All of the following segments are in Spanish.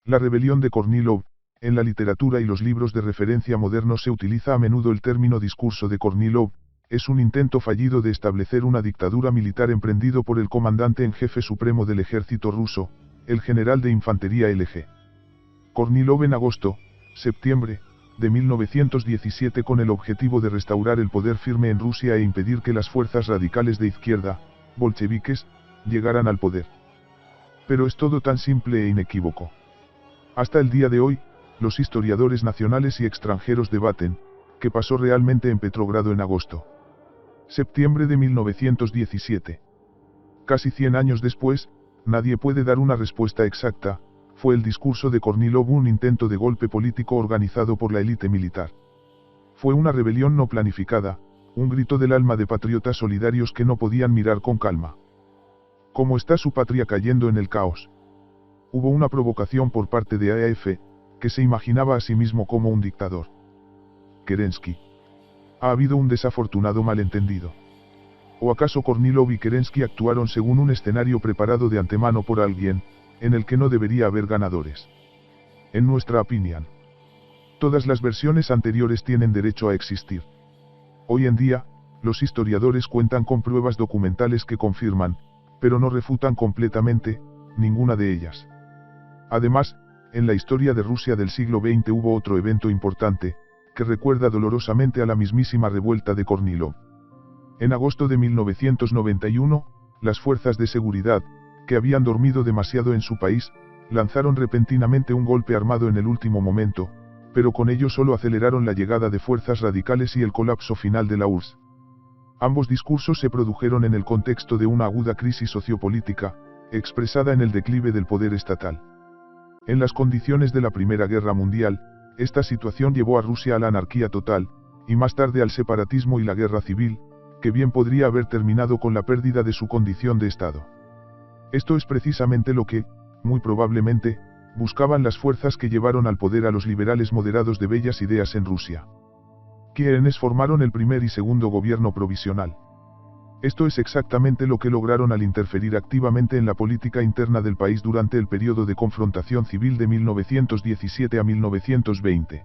La rebelión de Kornilov. En la literatura y los libros de referencia modernos se utiliza a menudo el término discurso de Kornilov. Es un intento fallido de establecer una dictadura militar emprendido por el comandante en jefe supremo del ejército ruso, el general de infantería LG Kornilov en septiembre, de 1917 con el objetivo de restaurar el poder firme en Rusia e impedir que las fuerzas radicales de izquierda, bolcheviques, llegaran al poder. Pero es todo tan simple e inequívoco. Hasta el día de hoy, los historiadores nacionales y extranjeros debaten, ¿qué pasó realmente en Petrogrado en septiembre de 1917? Casi 100 años después, nadie puede dar una respuesta exacta. ¿Fue el discurso de Kornilov un intento de golpe político organizado por la élite militar? ¿Fue una rebelión no planificada, un grito del alma de patriotas solidarios que no podían mirar con calma? ¿Cómo está su patria cayendo en el caos? Hubo una provocación por parte de AF, que se imaginaba a sí mismo como un dictador. Kerensky. Ha habido un desafortunado malentendido. ¿O acaso Kornilov y Kerensky actuaron según un escenario preparado de antemano por alguien, en el que no debería haber ganadores? En nuestra opinión, todas las versiones anteriores tienen derecho a existir. Hoy en día, los historiadores cuentan con pruebas documentales que confirman, pero no refutan completamente, ninguna de ellas. Además, en la historia de Rusia del siglo XX hubo otro evento importante, que recuerda dolorosamente a la mismísima revuelta de Kornilov. En agosto de 1991, las fuerzas de seguridad, que habían dormido demasiado en su país, lanzaron repentinamente un golpe armado en el último momento, pero con ello solo aceleraron la llegada de fuerzas radicales y el colapso final de la URSS. Ambos discursos se produjeron en el contexto de una aguda crisis sociopolítica, expresada en el declive del poder estatal. En las condiciones de la Primera Guerra Mundial, esta situación llevó a Rusia a la anarquía total, y más tarde al separatismo y la guerra civil, que bien podría haber terminado con la pérdida de su condición de Estado. Esto es precisamente lo que, muy probablemente, buscaban las fuerzas que llevaron al poder a los liberales moderados de bellas ideas en Rusia, quienes formaron el primer y segundo gobierno provisional. Esto es exactamente lo que lograron al interferir activamente en la política interna del país durante el periodo de confrontación civil de 1917 a 1920.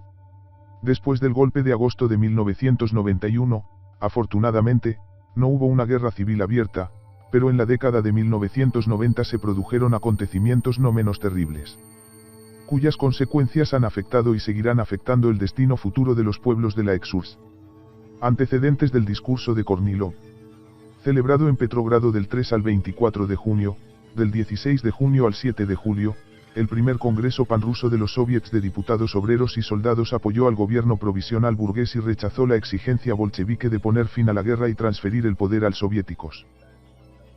Después del golpe de agosto de 1991, afortunadamente, no hubo una guerra civil abierta, pero en la década de 1990 se produjeron acontecimientos no menos terribles, cuyas consecuencias han afectado y seguirán afectando el destino futuro de los pueblos de la ex-URSS. Antecedentes del discurso de Kornilov. Celebrado en Petrogrado del 3 al 24 de junio, del 16 de junio al 7 de julio, el primer Congreso Panruso de los Soviets de Diputados Obreros y Soldados apoyó al gobierno provisional burgués y rechazó la exigencia bolchevique de poner fin a la guerra y transferir el poder a los soviéticos.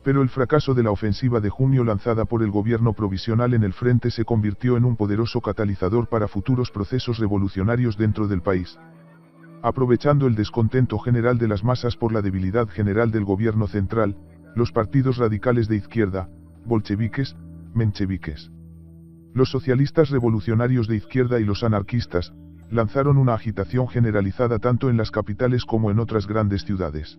Pero el fracaso de la ofensiva de junio lanzada por el gobierno provisional en el frente se convirtió en un poderoso catalizador para futuros procesos revolucionarios dentro del país. Aprovechando el descontento general de las masas por la debilidad general del gobierno central, los partidos radicales de izquierda, bolcheviques, mencheviques, los socialistas revolucionarios de izquierda y los anarquistas, lanzaron una agitación generalizada tanto en las capitales como en otras grandes ciudades.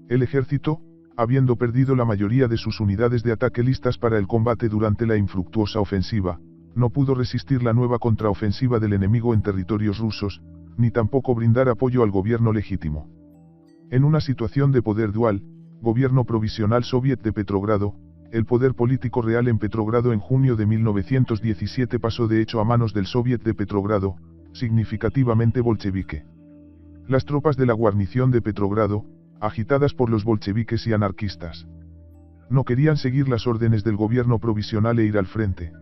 El ejército, habiendo perdido la mayoría de sus unidades de ataque listas para el combate durante la infructuosa ofensiva, no pudo resistir la nueva contraofensiva del enemigo en territorios rusos, ni tampoco brindar apoyo al gobierno legítimo. En una situación de poder dual, gobierno provisional soviet de Petrogrado, el poder político real en Petrogrado en junio de 1917 pasó de hecho a manos del soviet de Petrogrado, significativamente bolchevique. Las tropas de la guarnición de Petrogrado, agitadas por los bolcheviques y anarquistas, no querían seguir las órdenes del gobierno provisional e ir al frente.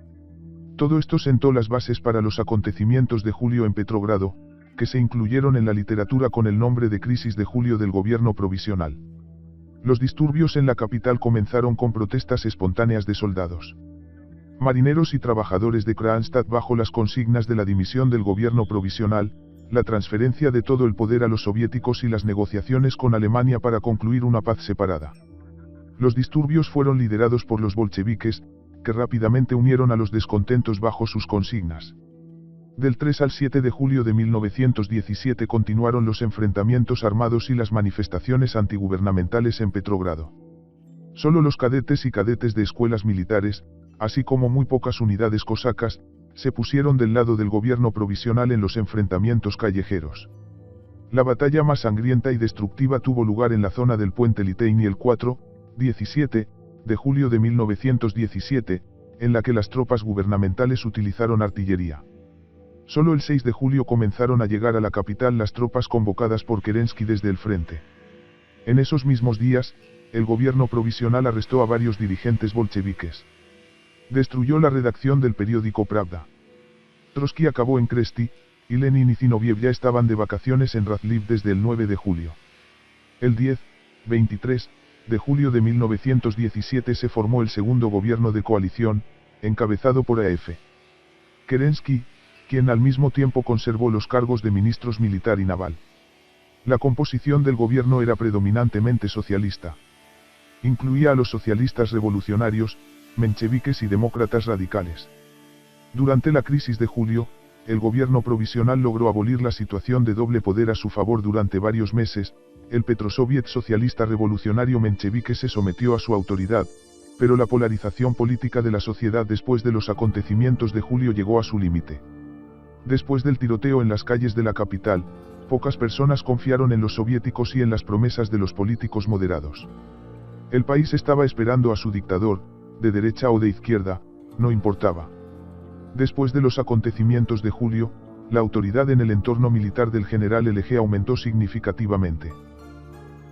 Todo esto sentó las bases para los acontecimientos de julio en Petrogrado, que se incluyeron en la literatura con el nombre de Crisis de Julio del gobierno provisional. Los disturbios en la capital comenzaron con protestas espontáneas de soldados, marineros y trabajadores de Kronstadt bajo las consignas de la dimisión del gobierno provisional, la transferencia de todo el poder a los soviéticos y las negociaciones con Alemania para concluir una paz separada. Los disturbios fueron liderados por los bolcheviques, que rápidamente unieron a los descontentos bajo sus consignas. Del 3 al 7 de julio de 1917 continuaron los enfrentamientos armados y las manifestaciones antigubernamentales en Petrogrado. Solo los cadetes y cadetes de escuelas militares, así como muy pocas unidades cosacas, se pusieron del lado del gobierno provisional en los enfrentamientos callejeros. La batalla más sangrienta y destructiva tuvo lugar en la zona del puente Liteini el 4-17 de julio de 1917, en la que las tropas gubernamentales utilizaron artillería. Solo el 6 de julio comenzaron a llegar a la capital las tropas convocadas por Kerensky desde el frente. En esos mismos días, el gobierno provisional arrestó a varios dirigentes bolcheviques. Destruyó la redacción del periódico Pravda. Trotsky acabó en Kresty, y Lenin y Zinoviev ya estaban de vacaciones en Razliv desde el 9 de julio. El 10-23 de julio de 1917 se formó el segundo gobierno de coalición, encabezado por A.F. Kerensky, quien al mismo tiempo conservó los cargos de ministros militar y naval. La composición del gobierno era predominantemente socialista. Incluía a los socialistas revolucionarios, mencheviques y demócratas radicales. Durante la crisis de julio, el gobierno provisional logró abolir la situación de doble poder a su favor durante varios meses. El Petrosoviet socialista revolucionario menchevique se sometió a su autoridad, pero la polarización política de la sociedad después de los acontecimientos de julio llegó a su límite. Después del tiroteo en las calles de la capital, pocas personas confiaron en los soviéticos y en las promesas de los políticos moderados. El país estaba esperando a su dictador, de derecha o de izquierda, no importaba. Después de los acontecimientos de julio, la autoridad en el entorno militar del general LG aumentó significativamente.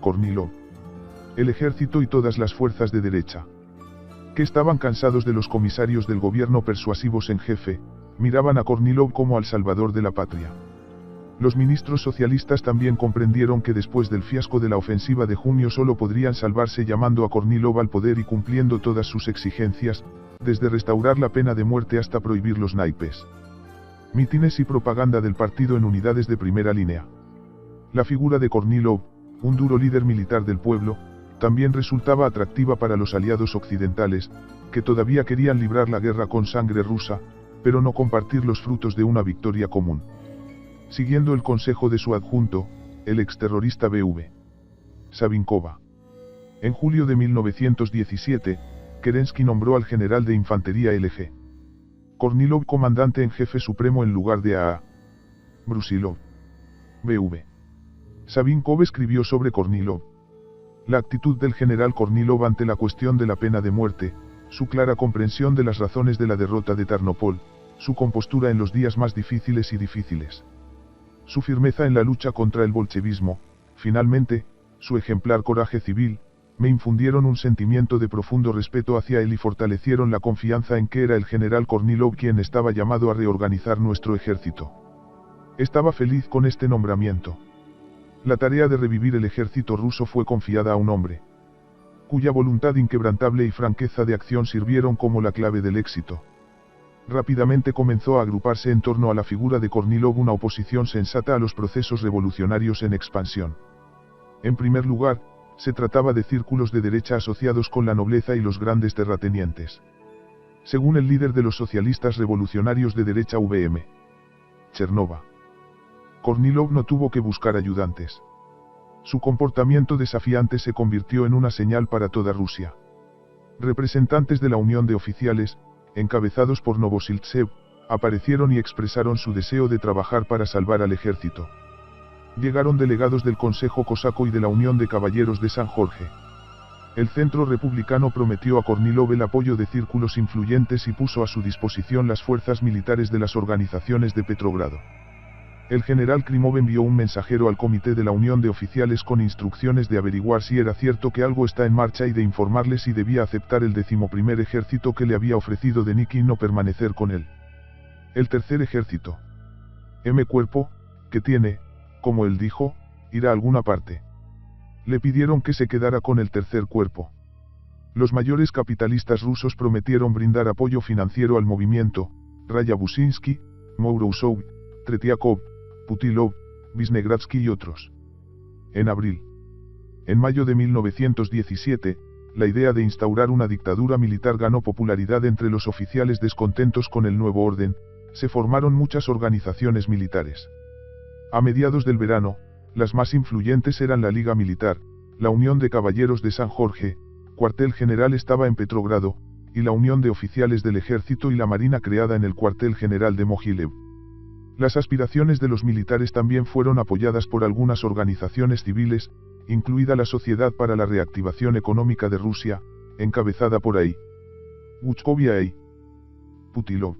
Kornilov. El ejército y todas las fuerzas de derecha, que estaban cansados de los comisarios del gobierno persuasivos en jefe, miraban a Kornilov como al salvador de la patria. Los ministros socialistas también comprendieron que después del fiasco de la ofensiva de junio solo podrían salvarse llamando a Kornilov al poder y cumpliendo todas sus exigencias, desde restaurar la pena de muerte hasta prohibir los naipes, mítines y propaganda del partido en unidades de primera línea. La figura de Kornilov, un duro líder militar del pueblo, también resultaba atractiva para los aliados occidentales, que todavía querían librar la guerra con sangre rusa, pero no compartir los frutos de una victoria común. Siguiendo el consejo de su adjunto, el exterrorista B.V. Savinkova. En julio de 1917, Kerensky nombró al general de infantería L.G. Kornilov comandante en jefe supremo en lugar de A.A. Brusilov. B.V. Savinkov escribió sobre Kornilov. La actitud del general Kornilov ante la cuestión de la pena de muerte, su clara comprensión de las razones de la derrota de Tarnopol, su compostura en los días más difíciles y difíciles, su firmeza en la lucha contra el bolchevismo, finalmente, su ejemplar coraje civil, me infundieron un sentimiento de profundo respeto hacia él y fortalecieron la confianza en que era el general Kornilov quien estaba llamado a reorganizar nuestro ejército. Estaba feliz con este nombramiento. La tarea de revivir el ejército ruso fue confiada a un hombre, cuya voluntad inquebrantable y franqueza de acción sirvieron como la clave del éxito. Rápidamente comenzó a agruparse en torno a la figura de Kornilov una oposición sensata a los procesos revolucionarios en expansión. En primer lugar, se trataba de círculos de derecha asociados con la nobleza y los grandes terratenientes. Según el líder de los socialistas revolucionarios de derecha V.M. Chernova, Kornilov no tuvo que buscar ayudantes. Su comportamiento desafiante se convirtió en una señal para toda Rusia. Representantes de la Unión de Oficiales, encabezados por Novosiltsev, aparecieron y expresaron su deseo de trabajar para salvar al ejército. Llegaron delegados del Consejo Cosaco y de la Unión de Caballeros de San Jorge. El centro republicano prometió a Kornilov el apoyo de círculos influyentes y puso a su disposición las fuerzas militares de las organizaciones de Petrogrado. El general Krimov envió un mensajero al comité de la Unión de Oficiales con instrucciones de averiguar si era cierto que algo está en marcha y de informarle si debía aceptar el 11º ejército que le había ofrecido Denikin o permanecer con él. El tercer ejército, M. Cuerpo, que tiene, como él dijo, ir a alguna parte. Le pidieron que se quedara con el tercer cuerpo. Los mayores capitalistas rusos prometieron brindar apoyo financiero al movimiento, Rayabusinsky, Mourousov, Tretiakov, Putilov, Visnegradsky y otros. En abril. En mayo de 1917, la idea de instaurar una dictadura militar ganó popularidad entre los oficiales descontentos con el nuevo orden, se formaron muchas organizaciones militares. A mediados del verano, las más influyentes eran la Liga Militar, la Unión de Caballeros de San Jorge, cuartel general estaba en Petrogrado, y la unión de oficiales del ejército y la marina creada en el cuartel general de Mogilev. Las aspiraciones de los militares también fueron apoyadas por algunas organizaciones civiles, incluida la Sociedad para la Reactivación Económica de Rusia, encabezada por A.I. Guchkov y A.I. Putilov.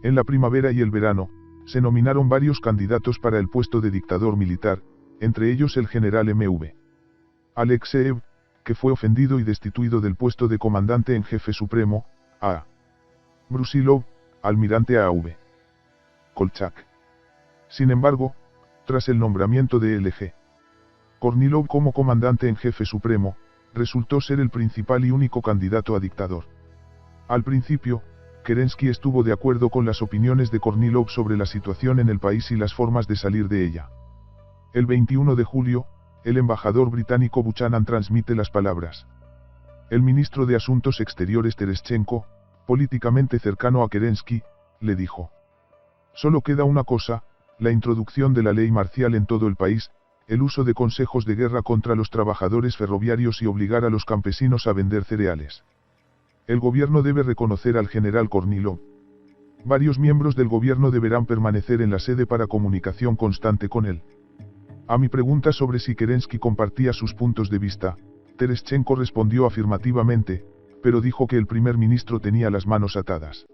En la primavera y el verano, se nominaron varios candidatos para el puesto de dictador militar, entre ellos el general M.V. Alexeev, que fue ofendido y destituido del puesto de comandante en jefe supremo, A. Brusilov, almirante A.V. Kolchak. Sin embargo, tras el nombramiento de L.G. Kornilov como comandante en jefe supremo, resultó ser el principal y único candidato a dictador. Al principio, Kerensky estuvo de acuerdo con las opiniones de Kornilov sobre la situación en el país y las formas de salir de ella. El 21 de julio, el embajador británico Buchanan transmite las palabras. El ministro de Asuntos Exteriores Tereshchenko, políticamente cercano a Kerensky, le dijo: solo queda una cosa, la introducción de la ley marcial en todo el país, el uso de consejos de guerra contra los trabajadores ferroviarios y obligar a los campesinos a vender cereales. El gobierno debe reconocer al general Kornilov. Varios miembros del gobierno deberán permanecer en la sede para comunicación constante con él. A mi pregunta sobre si Kerensky compartía sus puntos de vista, Tereshchenko respondió afirmativamente, pero dijo que el primer ministro tenía las manos atadas.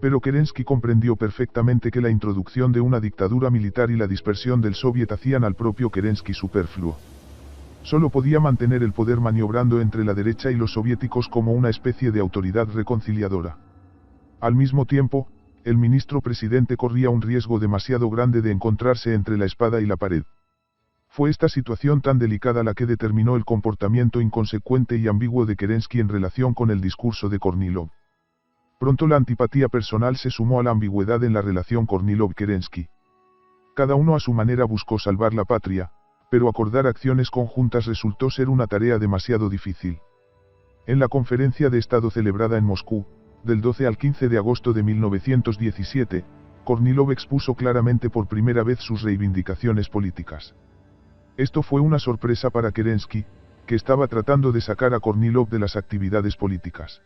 Pero Kerensky comprendió perfectamente que la introducción de una dictadura militar y la dispersión del Soviet hacían al propio Kerensky superfluo. Solo podía mantener el poder maniobrando entre la derecha y los soviéticos como una especie de autoridad reconciliadora. Al mismo tiempo, el ministro presidente corría un riesgo demasiado grande de encontrarse entre la espada y la pared. Fue esta situación tan delicada la que determinó el comportamiento inconsecuente y ambiguo de Kerensky en relación con el discurso de Kornilov. Pronto la antipatía personal se sumó a la ambigüedad en la relación Kornilov-Kerensky. Cada uno a su manera buscó salvar la patria, pero acordar acciones conjuntas resultó ser una tarea demasiado difícil. En la conferencia de Estado celebrada en Moscú, del 12 al 15 de agosto de 1917, Kornilov expuso claramente por primera vez sus reivindicaciones políticas. Esto fue una sorpresa para Kerensky, que estaba tratando de sacar a Kornilov de las actividades políticas.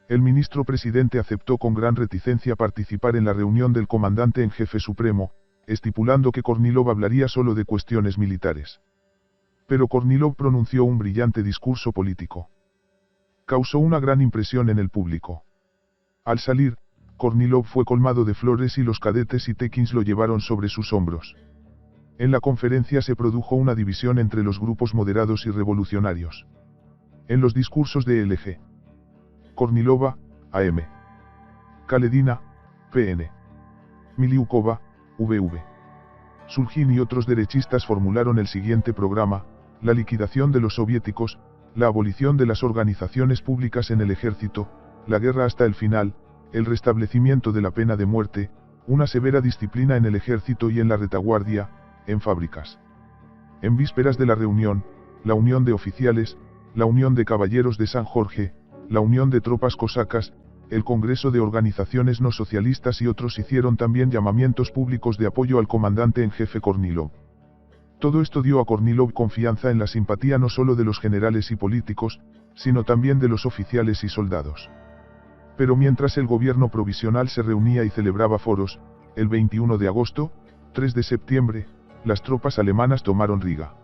El ministro presidente aceptó con gran reticencia participar en la reunión del comandante en jefe supremo, estipulando que Kornilov hablaría solo de cuestiones militares. Pero Kornilov pronunció un brillante discurso político. Causó una gran impresión en el público. Al salir, Kornilov fue colmado de flores y los cadetes y tekins lo llevaron sobre sus hombros. En la conferencia se produjo una división entre los grupos moderados y revolucionarios. En los discursos de L.G. Kornilova, A.M. Kaledina, P.N. Miliukova, V.V. Sulgin y otros derechistas formularon el siguiente programa: la liquidación de los soviéticos, la abolición de las organizaciones públicas en el ejército, la guerra hasta el final, el restablecimiento de la pena de muerte, una severa disciplina en el ejército y en la retaguardia, en fábricas. En vísperas de la reunión, la unión de oficiales, la unión de caballeros de San Jorge, la unión de tropas cosacas, el Congreso de Organizaciones No Socialistas y otros hicieron también llamamientos públicos de apoyo al comandante en jefe Kornilov. Todo esto dio a Kornilov confianza en la simpatía no solo de los generales y políticos, sino también de los oficiales y soldados. Pero mientras el gobierno provisional se reunía y celebraba foros, el 21 de agosto, 3 de septiembre, las tropas alemanas tomaron Riga.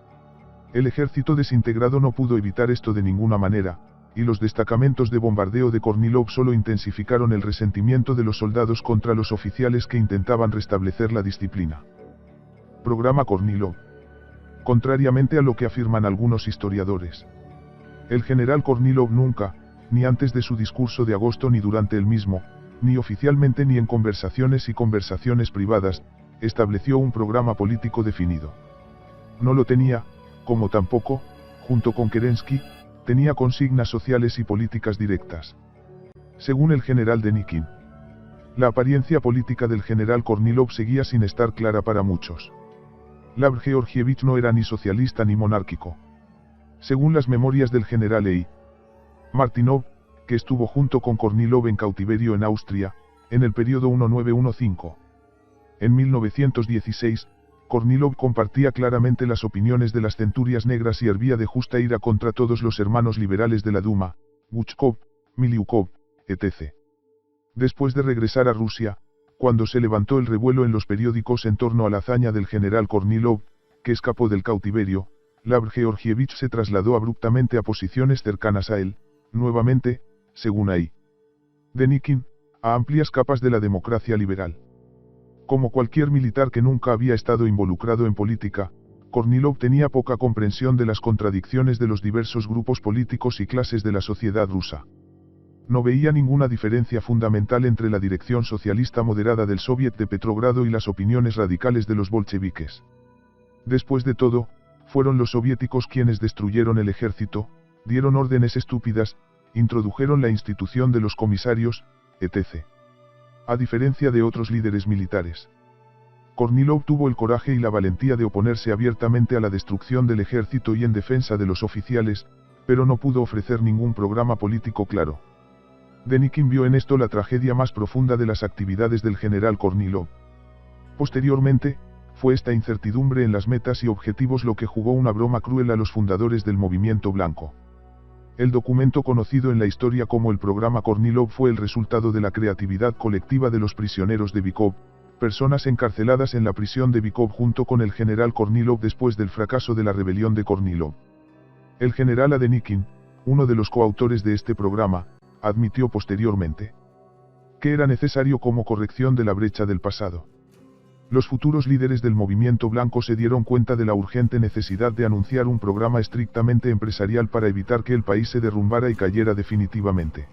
El ejército desintegrado no pudo evitar esto de ninguna manera, y los destacamentos de bombardeo de Kornilov solo intensificaron el resentimiento de los soldados contra los oficiales que intentaban restablecer la disciplina. Programa Kornilov. Contrariamente a lo que afirman algunos historiadores, el general Kornilov nunca, ni antes de su discurso de agosto ni durante el mismo, ni oficialmente ni en conversaciones y conversaciones privadas, estableció un programa político definido. No lo tenía, como tampoco, junto con Kerensky, tenía consignas sociales y políticas directas. Según el general Denikin, la apariencia política del general Kornilov seguía sin estar clara para muchos. Lav Georgievich no era ni socialista ni monárquico. Según las memorias del general E.I. Martynov, que estuvo junto con Kornilov en cautiverio en Austria, en el periodo 1915. En 1916, Kornilov compartía claramente las opiniones de las centurias negras y hervía de justa ira contra todos los hermanos liberales de la Duma, Guchkov, Miliukov, etc. Después de regresar a Rusia, cuando se levantó el revuelo en los periódicos en torno a la hazaña del general Kornilov, que escapó del cautiverio, Lav Georgievich se trasladó abruptamente a posiciones cercanas a él, nuevamente, según I. Denikin, a amplias capas de la democracia liberal. Como cualquier militar que nunca había estado involucrado en política, Kornilov tenía poca comprensión de las contradicciones de los diversos grupos políticos y clases de la sociedad rusa. No veía ninguna diferencia fundamental entre la dirección socialista moderada del Soviet de Petrogrado y las opiniones radicales de los bolcheviques. Después de todo, fueron los soviéticos quienes destruyeron el ejército, dieron órdenes estúpidas, introdujeron la institución de los comisarios, etc. A diferencia de otros líderes militares, Kornilov tuvo el coraje y la valentía de oponerse abiertamente a la destrucción del ejército y en defensa de los oficiales, pero no pudo ofrecer ningún programa político claro. Denikin vio en esto la tragedia más profunda de las actividades del general Kornilov. Posteriormente, fue esta incertidumbre en las metas y objetivos lo que jugó una broma cruel a los fundadores del movimiento blanco. El documento conocido en la historia como el programa Kornilov fue el resultado de la creatividad colectiva de los prisioneros de Bykov, personas encarceladas en la prisión de Bykov junto con el general Kornilov después del fracaso de la rebelión de Kornilov. El general Denikin, uno de los coautores de este programa, admitió posteriormente que era necesario como corrección de la brecha del pasado. Los futuros líderes del movimiento blanco se dieron cuenta de la urgente necesidad de anunciar un programa estrictamente empresarial para evitar que el país se derrumbara y cayera definitivamente.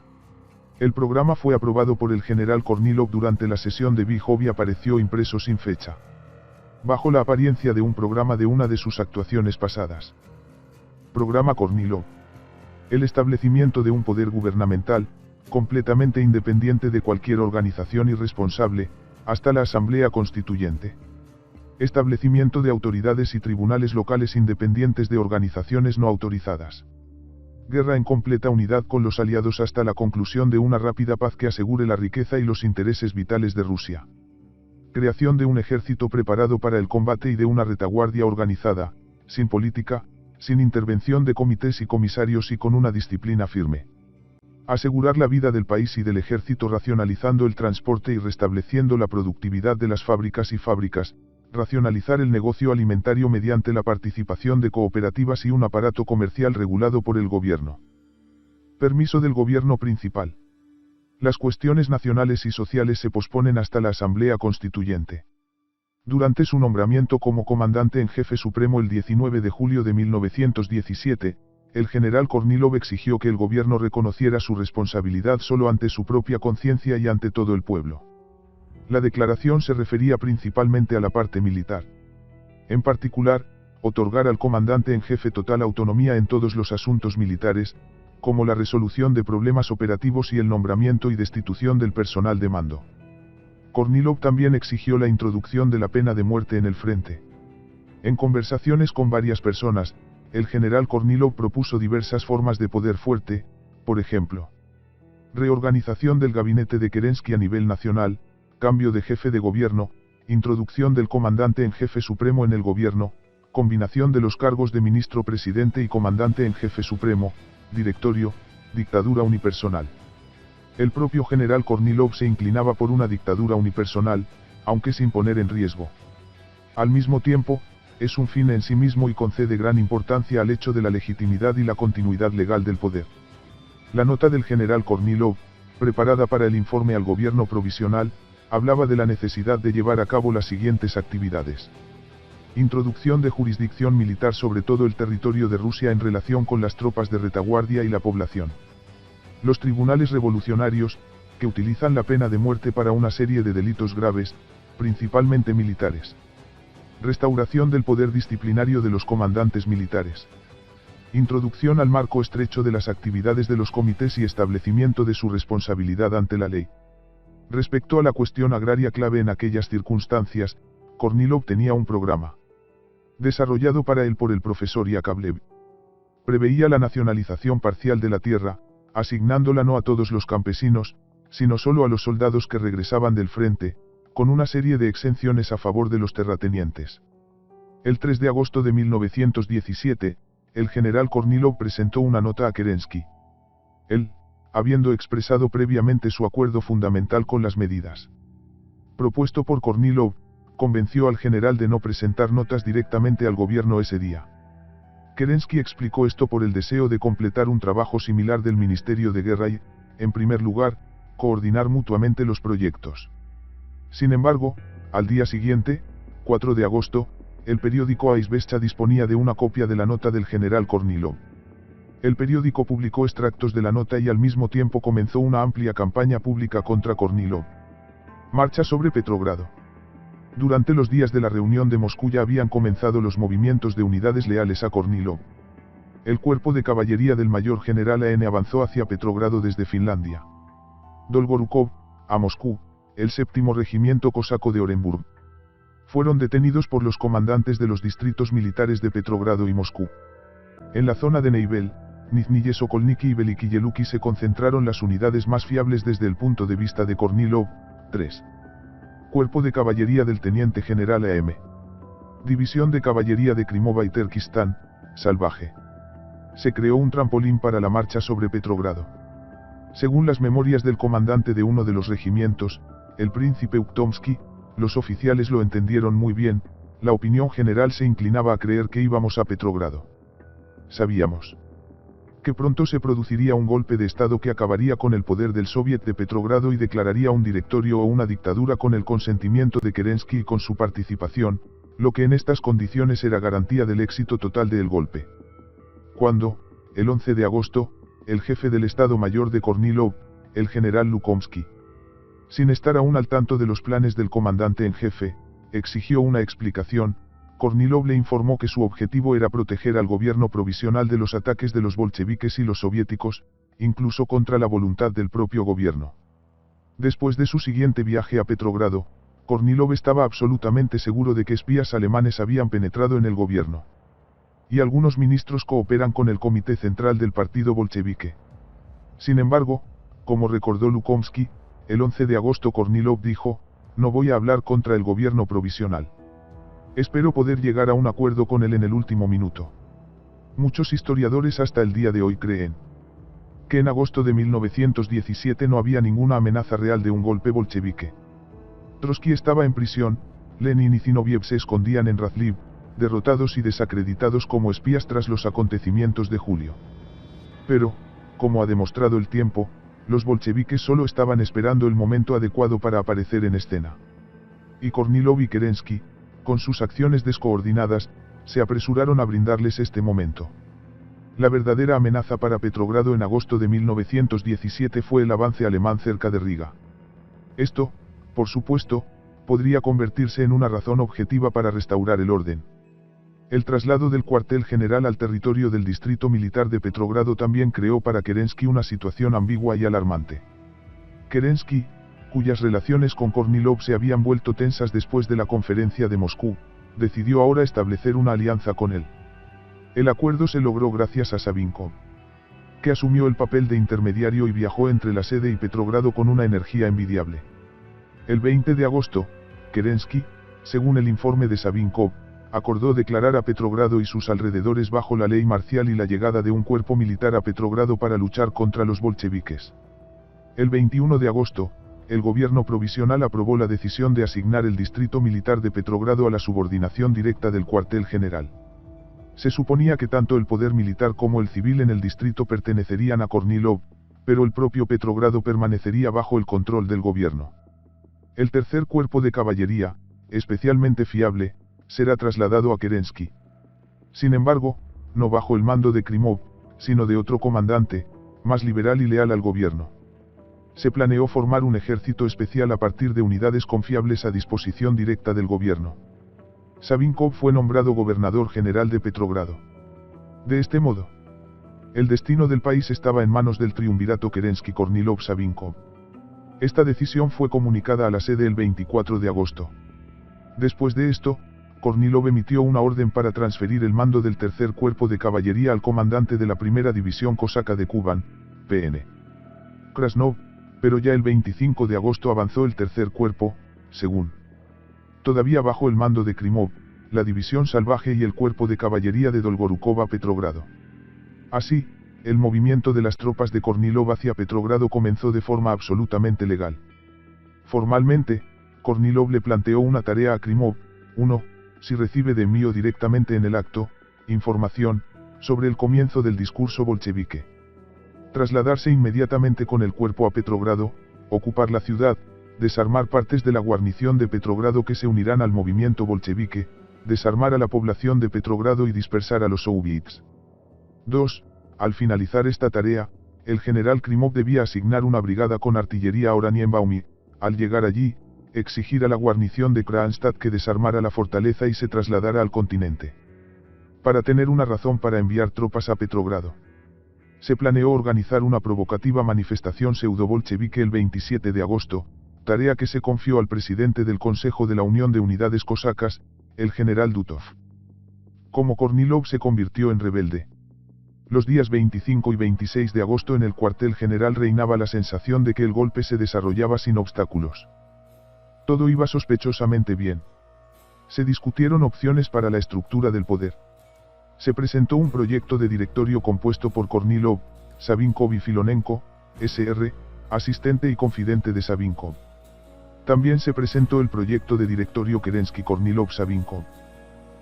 El programa fue aprobado por el general Kornilov durante la sesión de Bykov y apareció impreso sin fecha, bajo la apariencia de un programa de una de sus actuaciones pasadas. Programa Kornilov. El establecimiento de un poder gubernamental, completamente independiente de cualquier organización irresponsable, hasta la Asamblea Constituyente. Establecimiento de autoridades y tribunales locales independientes de organizaciones no autorizadas. Guerra en completa unidad con los aliados hasta la conclusión de una rápida paz que asegure la riqueza y los intereses vitales de Rusia. Creación de un ejército preparado para el combate y de una retaguardia organizada, sin política, sin intervención de comités y comisarios y con una disciplina firme. Asegurar la vida del país y del ejército racionalizando el transporte y restableciendo la productividad de las fábricas y fábricas, racionalizar el negocio alimentario mediante la participación de cooperativas y un aparato comercial regulado por el gobierno. Permiso del gobierno principal. Las cuestiones nacionales y sociales se posponen hasta la Asamblea Constituyente. Durante su nombramiento como comandante en jefe supremo el 19 de julio de 1917, el general Kornilov exigió que el gobierno reconociera su responsabilidad solo ante su propia conciencia y ante todo el pueblo. La declaración se refería principalmente a la parte militar. En particular, otorgar al comandante en jefe total autonomía en todos los asuntos militares, como la resolución de problemas operativos y el nombramiento y destitución del personal de mando. Kornilov también exigió la introducción de la pena de muerte en el frente. En conversaciones con varias personas, el general Kornilov propuso diversas formas de poder fuerte, por ejemplo, reorganización del gabinete de Kerensky a nivel nacional, cambio de jefe de gobierno, introducción del comandante en jefe supremo en el gobierno, combinación de los cargos de ministro presidente y comandante en jefe supremo, directorio, dictadura unipersonal. El propio general Kornilov se inclinaba por una dictadura unipersonal, aunque sin poner en riesgo. Al mismo tiempo, es un fin en sí mismo y concede gran importancia al hecho de la legitimidad y la continuidad legal del poder. La nota del general Kornilov, preparada para el informe al gobierno provisional, hablaba de la necesidad de llevar a cabo las siguientes actividades. Introducción de jurisdicción militar sobre todo el territorio de Rusia en relación con las tropas de retaguardia y la población. Los tribunales revolucionarios, que utilizan la pena de muerte para una serie de delitos graves, principalmente militares. Restauración del poder disciplinario de los comandantes militares. Introducción al marco estrecho de las actividades de los comités y establecimiento de su responsabilidad ante la ley. Respecto a la cuestión agraria clave en aquellas circunstancias, Kornilov tenía un programa desarrollado para él por el profesor Yakovlev. Preveía la nacionalización parcial de la tierra, asignándola no a todos los campesinos, sino solo a los soldados que regresaban del frente, con una serie de exenciones a favor de los terratenientes. El 3 de agosto de 1917, el general Kornilov presentó una nota a Kerensky. Él, habiendo expresado previamente su acuerdo fundamental con las medidas propuesto por Kornilov, convenció al general de no presentar notas directamente al gobierno ese día. Kerensky explicó esto por el deseo de completar un trabajo similar del Ministerio de Guerra y, en primer lugar, coordinar mutuamente los proyectos. Sin embargo, al día siguiente, 4 de agosto, el periódico Izvestia disponía de una copia de la nota del general Kornilov. El periódico publicó extractos de la nota y al mismo tiempo comenzó una amplia campaña pública contra Kornilov. Marcha sobre Petrogrado. Durante los días de la reunión de Moscú ya habían comenzado los movimientos de unidades leales a Kornilov. El cuerpo de caballería del mayor general A.N. avanzó hacia Petrogrado desde Finlandia. Dolgorukov, a Moscú, el 7º regimiento cosaco de Orenburg. Fueron detenidos por los comandantes de los distritos militares de Petrogrado y Moscú. En la zona de Neivel, Nizhny Sokolniki y Veliki Yeluki se concentraron las unidades más fiables desde el punto de vista de Kornilov. 3. Cuerpo de Caballería del Teniente General A.M. División de Caballería de Krimova y Terquistán, salvaje. Se creó un trampolín para la marcha sobre Petrogrado. Según las memorias del comandante de uno de los regimientos, el príncipe Uktomsky, los oficiales lo entendieron muy bien, la opinión general se inclinaba a creer que íbamos a Petrogrado. Sabíamos que pronto se produciría un golpe de Estado que acabaría con el poder del Soviet de Petrogrado y declararía un directorio o una dictadura con el consentimiento de Kerensky y con su participación, lo que en estas condiciones era garantía del éxito total del golpe. Cuando, el 11 de agosto, el jefe del Estado Mayor de Kornilov, el general Lukomsky, sin estar aún al tanto de los planes del comandante en jefe, exigió una explicación, Kornilov le informó que su objetivo era proteger al gobierno provisional de los ataques de los bolcheviques y los soviéticos, incluso contra la voluntad del propio gobierno. Después de su siguiente viaje a Petrogrado, Kornilov estaba absolutamente seguro de que espías alemanes habían penetrado en el gobierno. Y algunos ministros cooperan con el Comité Central del Partido Bolchevique. Sin embargo, como recordó Lukomsky, el 11 de agosto Kornilov dijo, no voy a hablar contra el gobierno provisional. Espero poder llegar a un acuerdo con él en el último minuto. Muchos historiadores hasta el día de hoy creen que en agosto de 1917 no había ninguna amenaza real de un golpe bolchevique. Trotsky estaba en prisión, Lenin y Zinoviev se escondían en Razliv, derrotados y desacreditados como espías tras los acontecimientos de julio. Pero, como ha demostrado el tiempo, los bolcheviques solo estaban esperando el momento adecuado para aparecer en escena. Y Kornilov y Kerensky, con sus acciones descoordinadas, se apresuraron a brindarles este momento. La verdadera amenaza para Petrogrado en agosto de 1917 fue el avance alemán cerca de Riga. Esto, por supuesto, podría convertirse en una razón objetiva para restaurar el orden. El traslado del cuartel general al territorio del distrito militar de Petrogrado también creó para Kerensky una situación ambigua y alarmante. Kerensky, cuyas relaciones con Kornilov se habían vuelto tensas después de la conferencia de Moscú, decidió ahora establecer una alianza con él. El acuerdo se logró gracias a Savinkov, que asumió el papel de intermediario y viajó entre la sede y Petrogrado con una energía envidiable. El 20 de agosto, Kerensky, según el informe de Savinkov, acordó declarar a Petrogrado y sus alrededores bajo la ley marcial y la llegada de un cuerpo militar a Petrogrado para luchar contra los bolcheviques. El 21 de agosto, el gobierno provisional aprobó la decisión de asignar el distrito militar de Petrogrado a la subordinación directa del cuartel general. Se suponía que tanto el poder militar como el civil en el distrito pertenecerían a Kornilov, pero el propio Petrogrado permanecería bajo el control del gobierno. El tercer cuerpo de caballería, especialmente fiable, será trasladado a Kerensky. Sin embargo, no bajo el mando de Krimov, sino de otro comandante, más liberal y leal al gobierno. Se planeó formar un ejército especial a partir de unidades confiables a disposición directa del gobierno. Savinkov fue nombrado gobernador general de Petrogrado. De este modo, el destino del país estaba en manos del triunvirato Kerensky-Kornilov-Savinkov. Esta decisión fue comunicada a la sede el 24 de agosto. Después de esto, Kornilov emitió una orden para transferir el mando del tercer cuerpo de caballería al comandante de la primera división cosaca de Kuban, P.N. Krasnov, pero ya el 25 de agosto avanzó el tercer cuerpo, según. Todavía bajo el mando de Krimov, la división salvaje y el cuerpo de caballería de Dolgorukov a Petrogrado. Así, el movimiento de las tropas de Kornilov hacia Petrogrado comenzó de forma absolutamente legal. Formalmente, Kornilov le planteó una tarea a Krimov: 1. Si recibe de mí o directamente en el acto, información sobre el comienzo del discurso bolchevique. Trasladarse inmediatamente con el cuerpo a Petrogrado, ocupar la ciudad, desarmar partes de la guarnición de Petrogrado que se unirán al movimiento bolchevique, desarmar a la población de Petrogrado y dispersar a los soviets. 2. Al finalizar esta tarea, el general Krimov debía asignar una brigada con artillería a Oranienbaum y, al llegar allí, exigir a la guarnición de Kronstadt que desarmara la fortaleza y se trasladara al continente. Para tener una razón para enviar tropas a Petrogrado, se planeó organizar una provocativa manifestación pseudo-bolchevique el 27 de agosto, tarea que se confió al presidente del Consejo de la Unión de Unidades Cosacas, el general Dutov. Como Kornilov se convirtió en rebelde, los días 25 y 26 de agosto en el cuartel general reinaba la sensación de que el golpe se desarrollaba sin obstáculos. Todo iba sospechosamente bien. Se discutieron opciones para la estructura del poder. Se presentó un proyecto de directorio compuesto por Kornilov, Savinkov y Filonenko, Sr., asistente y confidente de Savinkov. También se presentó el proyecto de directorio Kerensky-Kornilov-Savinkov.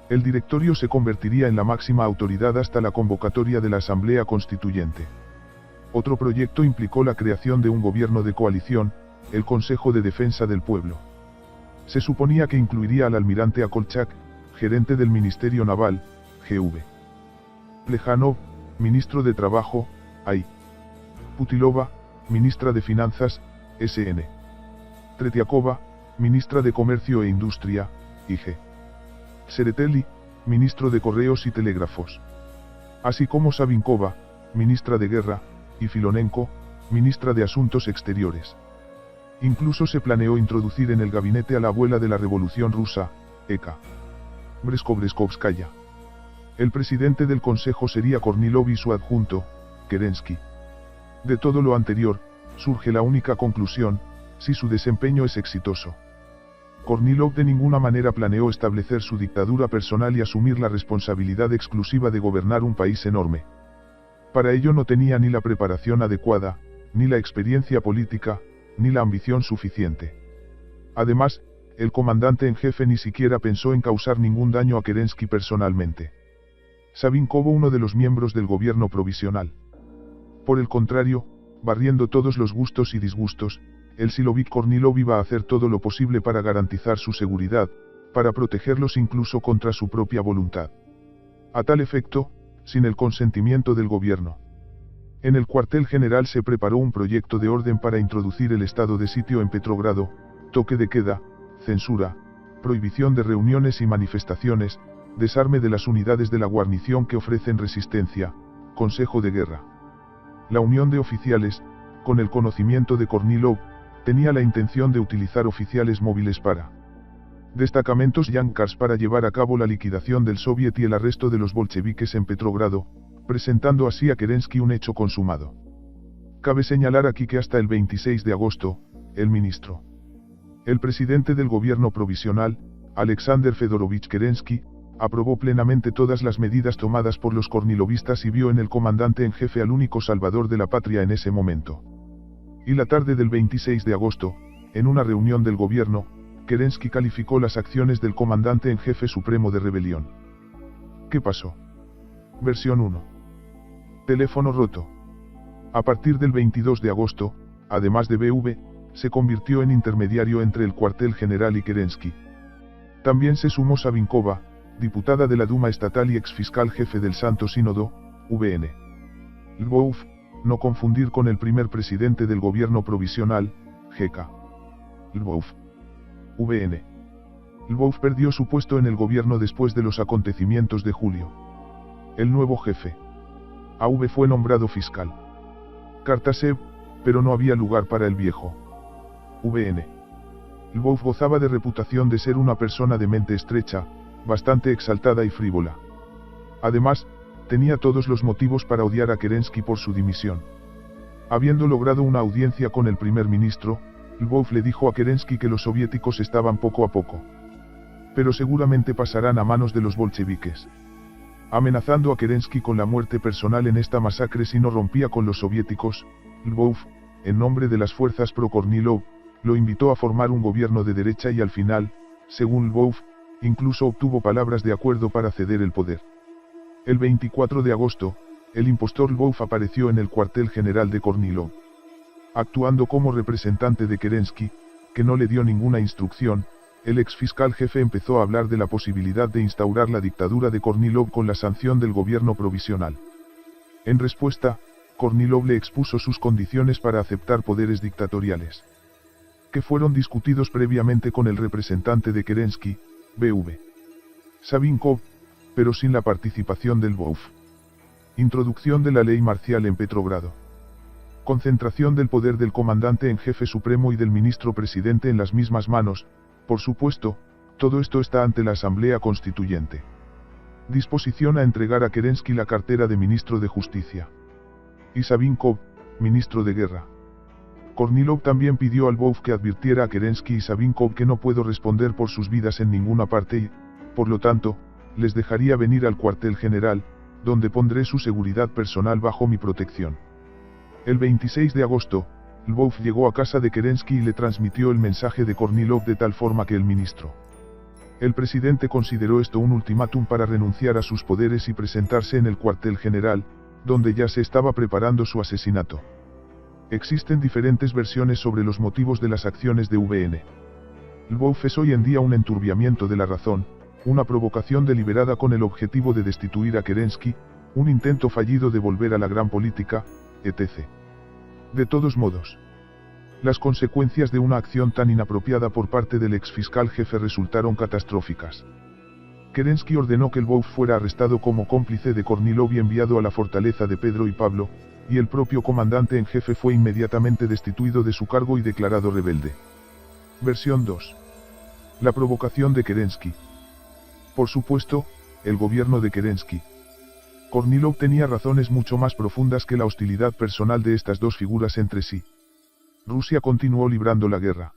El directorio se convertiría en la máxima autoridad hasta la convocatoria de la Asamblea Constituyente. Otro proyecto implicó la creación de un gobierno de coalición, el Consejo de Defensa del Pueblo. Se suponía que incluiría al almirante Akolchak, gerente del Ministerio Naval, GV. Plejanov, ministro de Trabajo, AI. Putilova, ministra de Finanzas, SN. Tretiakova, ministra de Comercio e Industria, IG. Tsereteli, ministro de Correos y Telégrafos. Así como Savinkova, ministra de Guerra, y Filonenko, ministra de Asuntos Exteriores. Incluso se planeó introducir en el gabinete a la abuela de la Revolución Rusa, Eka Breskovskaya. El presidente del Consejo sería Kornilov y su adjunto, Kerensky. De todo lo anterior, surge la única conclusión: si su desempeño es exitoso. Kornilov de ninguna manera planeó establecer su dictadura personal y asumir la responsabilidad exclusiva de gobernar un país enorme. Para ello no tenía ni la preparación adecuada, ni la experiencia política, ni la ambición suficiente. Además, el comandante en jefe ni siquiera pensó en causar ningún daño a Kerensky personalmente. Savinkov, uno de los miembros del gobierno provisional. Por el contrario, barriendo todos los gustos y disgustos, el Silovik Kornilov iba a hacer todo lo posible para garantizar su seguridad, para protegerlos incluso contra su propia voluntad. A tal efecto, sin el consentimiento del gobierno. En el cuartel general se preparó un proyecto de orden para introducir el estado de sitio en Petrogrado, toque de queda, censura, prohibición de reuniones y manifestaciones, desarme de las unidades de la guarnición que ofrecen resistencia, consejo de guerra. La unión de oficiales, con el conocimiento de Kornilov, tenía la intención de utilizar oficiales móviles para destacamentos Yankars para llevar a cabo la liquidación del soviet y el arresto de los bolcheviques en Petrogrado, presentando así a Kerensky un hecho consumado. Cabe señalar aquí que hasta el 26 de agosto, el presidente del gobierno provisional, Alexander Fedorovich Kerensky, aprobó plenamente todas las medidas tomadas por los kornilovistas y vio en el comandante en jefe al único salvador de la patria en ese momento. Y la tarde del 26 de agosto, en una reunión del gobierno, Kerensky calificó las acciones del comandante en jefe supremo de rebelión. ¿Qué pasó? Versión 1. Teléfono roto. A partir del 22 de agosto, además de BV, se convirtió en intermediario entre el cuartel general y Kerensky. También se sumó Savinkova, diputada de la Duma estatal y exfiscal jefe del Santo Sínodo, VN. Lvov, no confundir con el primer presidente del gobierno provisional, GK. Lvov. VN. Lvov perdió su puesto en el gobierno después de los acontecimientos de julio. El nuevo jefe, AV, fue nombrado fiscal. Kartasev, pero no había lugar para el viejo. VN. Lvov gozaba de reputación de ser una persona de mente estrecha, bastante exaltada y frívola. Además, tenía todos los motivos para odiar a Kerensky por su dimisión. Habiendo logrado una audiencia con el primer ministro, Lvov le dijo a Kerensky que los soviéticos estaban poco a poco. Pero seguramente pasarán a manos de los bolcheviques. amenazando a Kerensky con la muerte personal en esta masacre si no rompía con los soviéticos. Lvov, en nombre de las fuerzas pro-Kornilov, lo invitó a formar un gobierno de derecha y al final, según Lvov, incluso obtuvo palabras de acuerdo para ceder el poder. El 24 de agosto, el impostor Lvov apareció en el cuartel general de Kornilov. Actuando como representante de Kerensky, que no le dio ninguna instrucción, el ex fiscal jefe empezó a hablar de la posibilidad de instaurar la dictadura de Kornilov con la sanción del gobierno provisional. En respuesta, Kornilov le expuso sus condiciones para aceptar poderes dictatoriales, que fueron discutidos previamente con el representante de Kerensky, B.V. Savinkov, pero sin la participación del Lvov. Introducción de la ley marcial en Petrogrado. Concentración del poder del comandante en jefe supremo y del ministro presidente en las mismas manos. Por supuesto, todo esto está ante la Asamblea Constituyente. Disposición a entregar a Kerensky la cartera de ministro de Justicia. Y Savinkov, ministro de Guerra. Kornilov también pidió al Lvov que advirtiera a Kerensky y Savinkov que no puedo responder por sus vidas en ninguna parte y, por lo tanto, les dejaría venir al cuartel general, donde pondré su seguridad personal bajo mi protección. El 26 de agosto, Lvov llegó a casa de Kerensky y le transmitió el mensaje de Kornilov de tal forma que el ministro. El presidente consideró esto un ultimátum para renunciar a sus poderes y presentarse en el cuartel general, donde ya se estaba preparando su asesinato. Existen diferentes versiones sobre los motivos de las acciones de VN. Lvov es hoy en día un enturbiamiento de la razón, una provocación deliberada con el objetivo de destituir a Kerensky, un intento fallido de volver a la gran política, etc. De todos modos, las consecuencias de una acción tan inapropiada por parte del ex fiscal jefe resultaron catastróficas. Kerensky ordenó que Lvov fuera arrestado como cómplice de Kornilov y enviado a la fortaleza de Pedro y Pablo, y el propio comandante en jefe fue inmediatamente destituido de su cargo y declarado rebelde. Versión 2. La provocación de Kerensky. Por supuesto, el gobierno de Kerensky. Kornilov tenía razones mucho más profundas que la hostilidad personal de estas dos figuras entre sí. Rusia continuó librando la guerra.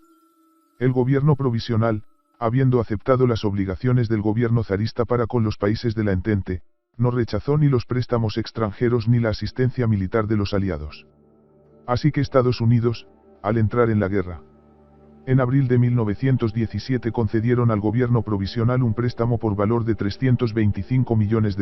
El gobierno provisional, habiendo aceptado las obligaciones del gobierno zarista para con los países de la Entente, no rechazó ni los préstamos extranjeros ni la asistencia militar de los aliados. Así que Estados Unidos, al entrar en la guerra, en abril de 1917 concedieron al gobierno provisional un préstamo por valor de $325 millones.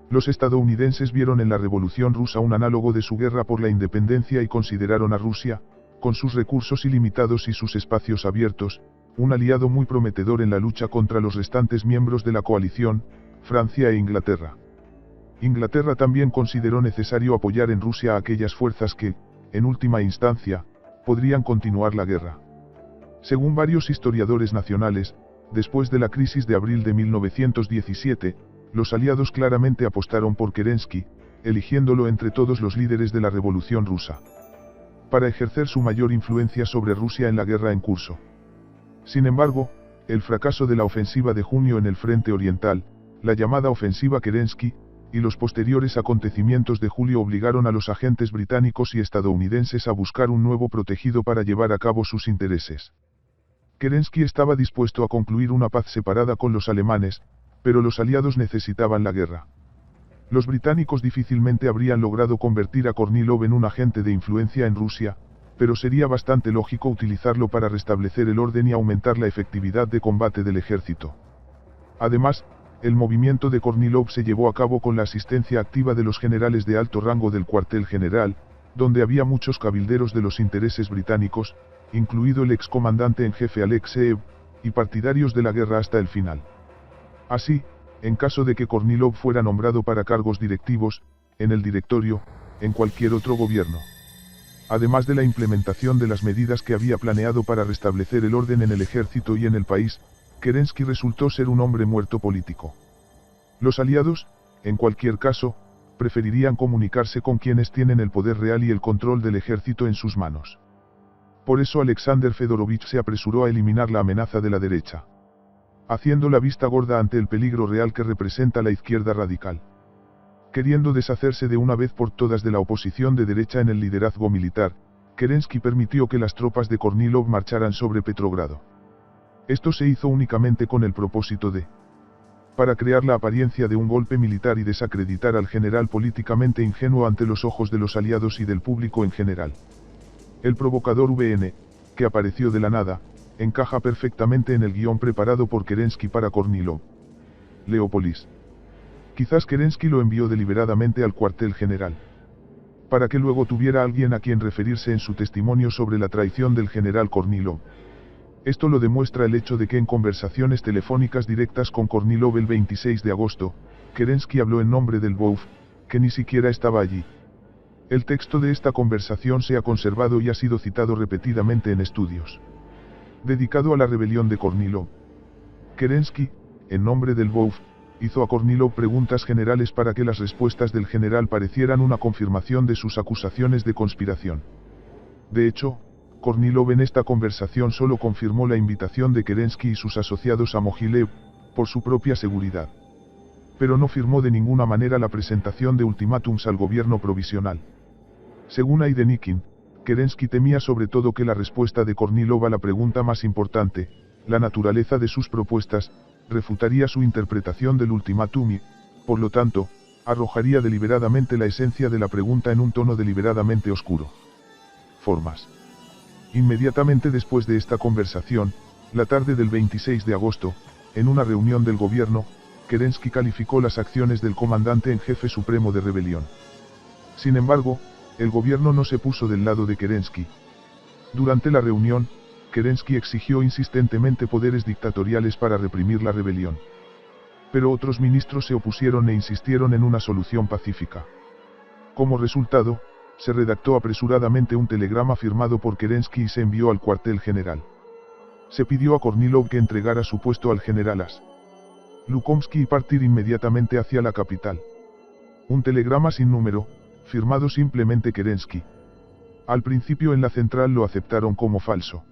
Los estadounidenses vieron en la Revolución Rusa un análogo de su guerra por la independencia y consideraron a Rusia, con sus recursos ilimitados y sus espacios abiertos, un aliado muy prometedor en la lucha contra los restantes miembros de la coalición, Francia e Inglaterra. Inglaterra también consideró necesario apoyar en Rusia a aquellas fuerzas que, en última instancia, podrían continuar la guerra. Según varios historiadores nacionales, después de la crisis de abril de 1917, los aliados claramente apostaron por Kerensky, eligiéndolo entre todos los líderes de la Revolución Rusa, para ejercer su mayor influencia sobre Rusia en la guerra en curso. Sin embargo, el fracaso de la ofensiva de junio en el frente oriental, la llamada ofensiva Kerensky, y los posteriores acontecimientos de julio obligaron a los agentes británicos y estadounidenses a buscar un nuevo protegido para llevar a cabo sus intereses. Kerensky estaba dispuesto a concluir una paz separada con los alemanes, pero los aliados necesitaban la guerra. Los británicos difícilmente habrían logrado convertir a Kornilov en un agente de influencia en Rusia, pero sería bastante lógico utilizarlo para restablecer el orden y aumentar la efectividad de combate del ejército. Además, el movimiento de Kornilov se llevó a cabo con la asistencia activa de los generales de alto rango del cuartel general, donde había muchos cabilderos de los intereses británicos, incluido el excomandante en jefe Alexeev, y partidarios de la guerra hasta el final. Así, en caso de que Kornilov fuera nombrado para cargos directivos, en el directorio, en cualquier otro gobierno. Además de la implementación de las medidas que había planeado para restablecer el orden en el ejército y en el país, Kerensky resultó ser un hombre muerto político. Los aliados, en cualquier caso, preferirían comunicarse con quienes tienen el poder real y el control del ejército en sus manos. Por eso Alexander Fedorovich se apresuró a eliminar la amenaza de la derecha, haciendo la vista gorda ante el peligro real que representa la izquierda radical. Queriendo deshacerse de una vez por todas de la oposición de derecha en el liderazgo militar, Kerensky permitió que las tropas de Kornilov marcharan sobre Petrogrado. Esto se hizo únicamente con el propósito de para crear la apariencia de un golpe militar y desacreditar al general políticamente ingenuo ante los ojos de los aliados y del público en general. El provocador VN, que apareció de la nada, encaja perfectamente en el guión preparado por Kerensky para Kornilov. Leópolis. Quizás Kerensky lo envió deliberadamente al cuartel general, para que luego tuviera alguien a quien referirse en su testimonio sobre la traición del general Kornilov. Esto lo demuestra el hecho de que en conversaciones telefónicas directas con Kornilov el 26 de agosto, Kerensky habló en nombre del BOF, que ni siquiera estaba allí. El texto de esta conversación se ha conservado y ha sido citado repetidamente en estudios. Dedicado a la rebelión de Kornilov. Kerensky, en nombre del BOF, hizo a Kornilov preguntas generales para que las respuestas del general parecieran una confirmación de sus acusaciones de conspiración. De hecho, Kornilov en esta conversación solo confirmó la invitación de Kerensky y sus asociados a Mogilev, por su propia seguridad. Pero no firmó de ninguna manera la presentación de ultimátums al gobierno provisional. Según Aidenikin, Kerensky temía sobre todo que la respuesta de Kornilov a la pregunta más importante, la naturaleza de sus propuestas, refutaría su interpretación del ultimátum y, por lo tanto, arrojaría deliberadamente la esencia de la pregunta en un tono deliberadamente oscuro. Formas. Inmediatamente después de esta conversación, la tarde del 26 de agosto, en una reunión del gobierno, Kerensky calificó las acciones del comandante en jefe supremo de rebelión. Sin embargo, el gobierno no se puso del lado de Kerensky. Durante la reunión, Kerensky exigió insistentemente poderes dictatoriales para reprimir la rebelión. Pero otros ministros se opusieron e insistieron en una solución pacífica. Como resultado, se redactó apresuradamente un telegrama firmado por Kerensky y se envió al cuartel general. Se pidió a Kornilov que entregara su puesto al general As. Lukomsky y partir inmediatamente hacia la capital. Un telegrama sin número, firmado simplemente Kerensky. Al principio en la central lo aceptaron como falso.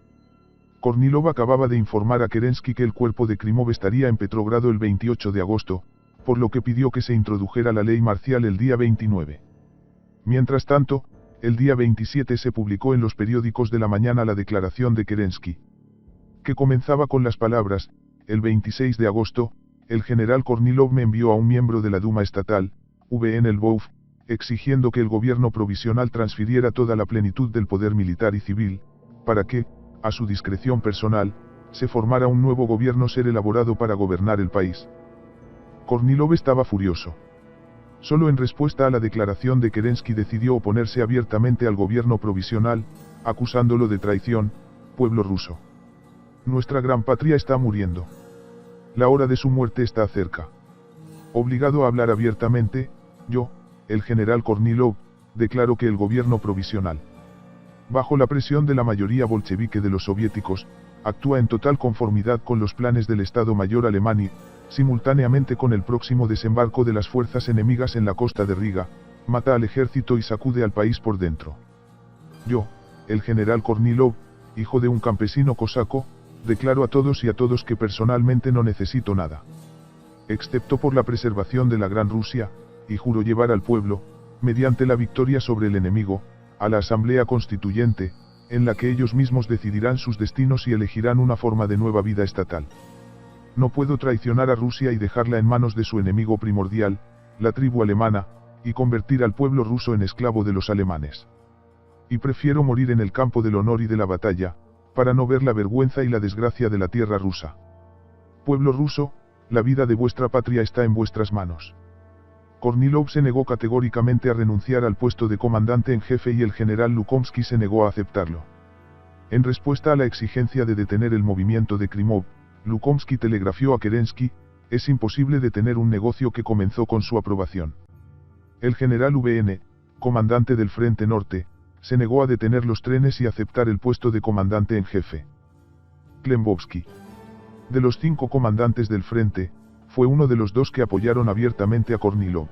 Kornilov acababa de informar a Kerensky que el cuerpo de Krimov estaría en Petrogrado el 28 de agosto, por lo que pidió que se introdujera la ley marcial el día 29. Mientras tanto, el día 27 se publicó en los periódicos de la mañana la declaración de Kerensky, que comenzaba con las palabras: el 26 de agosto, el general Kornilov me envió a un miembro de la Duma estatal, VN Lvov, exigiendo que el gobierno provisional transfiriera toda la plenitud del poder militar y civil, para que, a su discreción personal, se formara un nuevo gobierno ser elaborado para gobernar el país. Kornilov estaba furioso. Solo en respuesta a la declaración de Kerensky decidió oponerse abiertamente al gobierno provisional, acusándolo de traición: pueblo ruso. Nuestra gran patria está muriendo. La hora de su muerte está cerca. Obligado a hablar abiertamente, yo, el general Kornilov, declaro que el gobierno provisional, bajo la presión de la mayoría bolchevique de los soviéticos, actúa en total conformidad con los planes del Estado Mayor alemán y, simultáneamente con el próximo desembarco de las fuerzas enemigas en la costa de Riga, mata al ejército y sacude al país por dentro. Yo, el general Kornilov, hijo de un campesino cosaco, declaro a todos y a todos que personalmente no necesito nada, excepto por la preservación de la Gran Rusia, y juro llevar al pueblo, mediante la victoria sobre el enemigo, a la Asamblea Constituyente, en la que ellos mismos decidirán sus destinos y elegirán una forma de nueva vida estatal. No puedo traicionar a Rusia y dejarla en manos de su enemigo primordial, la tribu alemana, y convertir al pueblo ruso en esclavo de los alemanes. Y prefiero morir en el campo del honor y de la batalla, para no ver la vergüenza y la desgracia de la tierra rusa. Pueblo ruso, la vida de vuestra patria está en vuestras manos. Kornilov se negó categóricamente a renunciar al puesto de comandante en jefe y el general Lukomsky se negó a aceptarlo. En respuesta a la exigencia de detener el movimiento de Krimov, Lukomsky telegrafió a Kerensky: es imposible detener un negocio que comenzó con su aprobación. El general VN, comandante del Frente Norte, se negó a detener los trenes y aceptar el puesto de comandante en jefe. Klembovsky, de los 5 comandantes del frente, fue uno de los 2 que apoyaron abiertamente a Kornilov.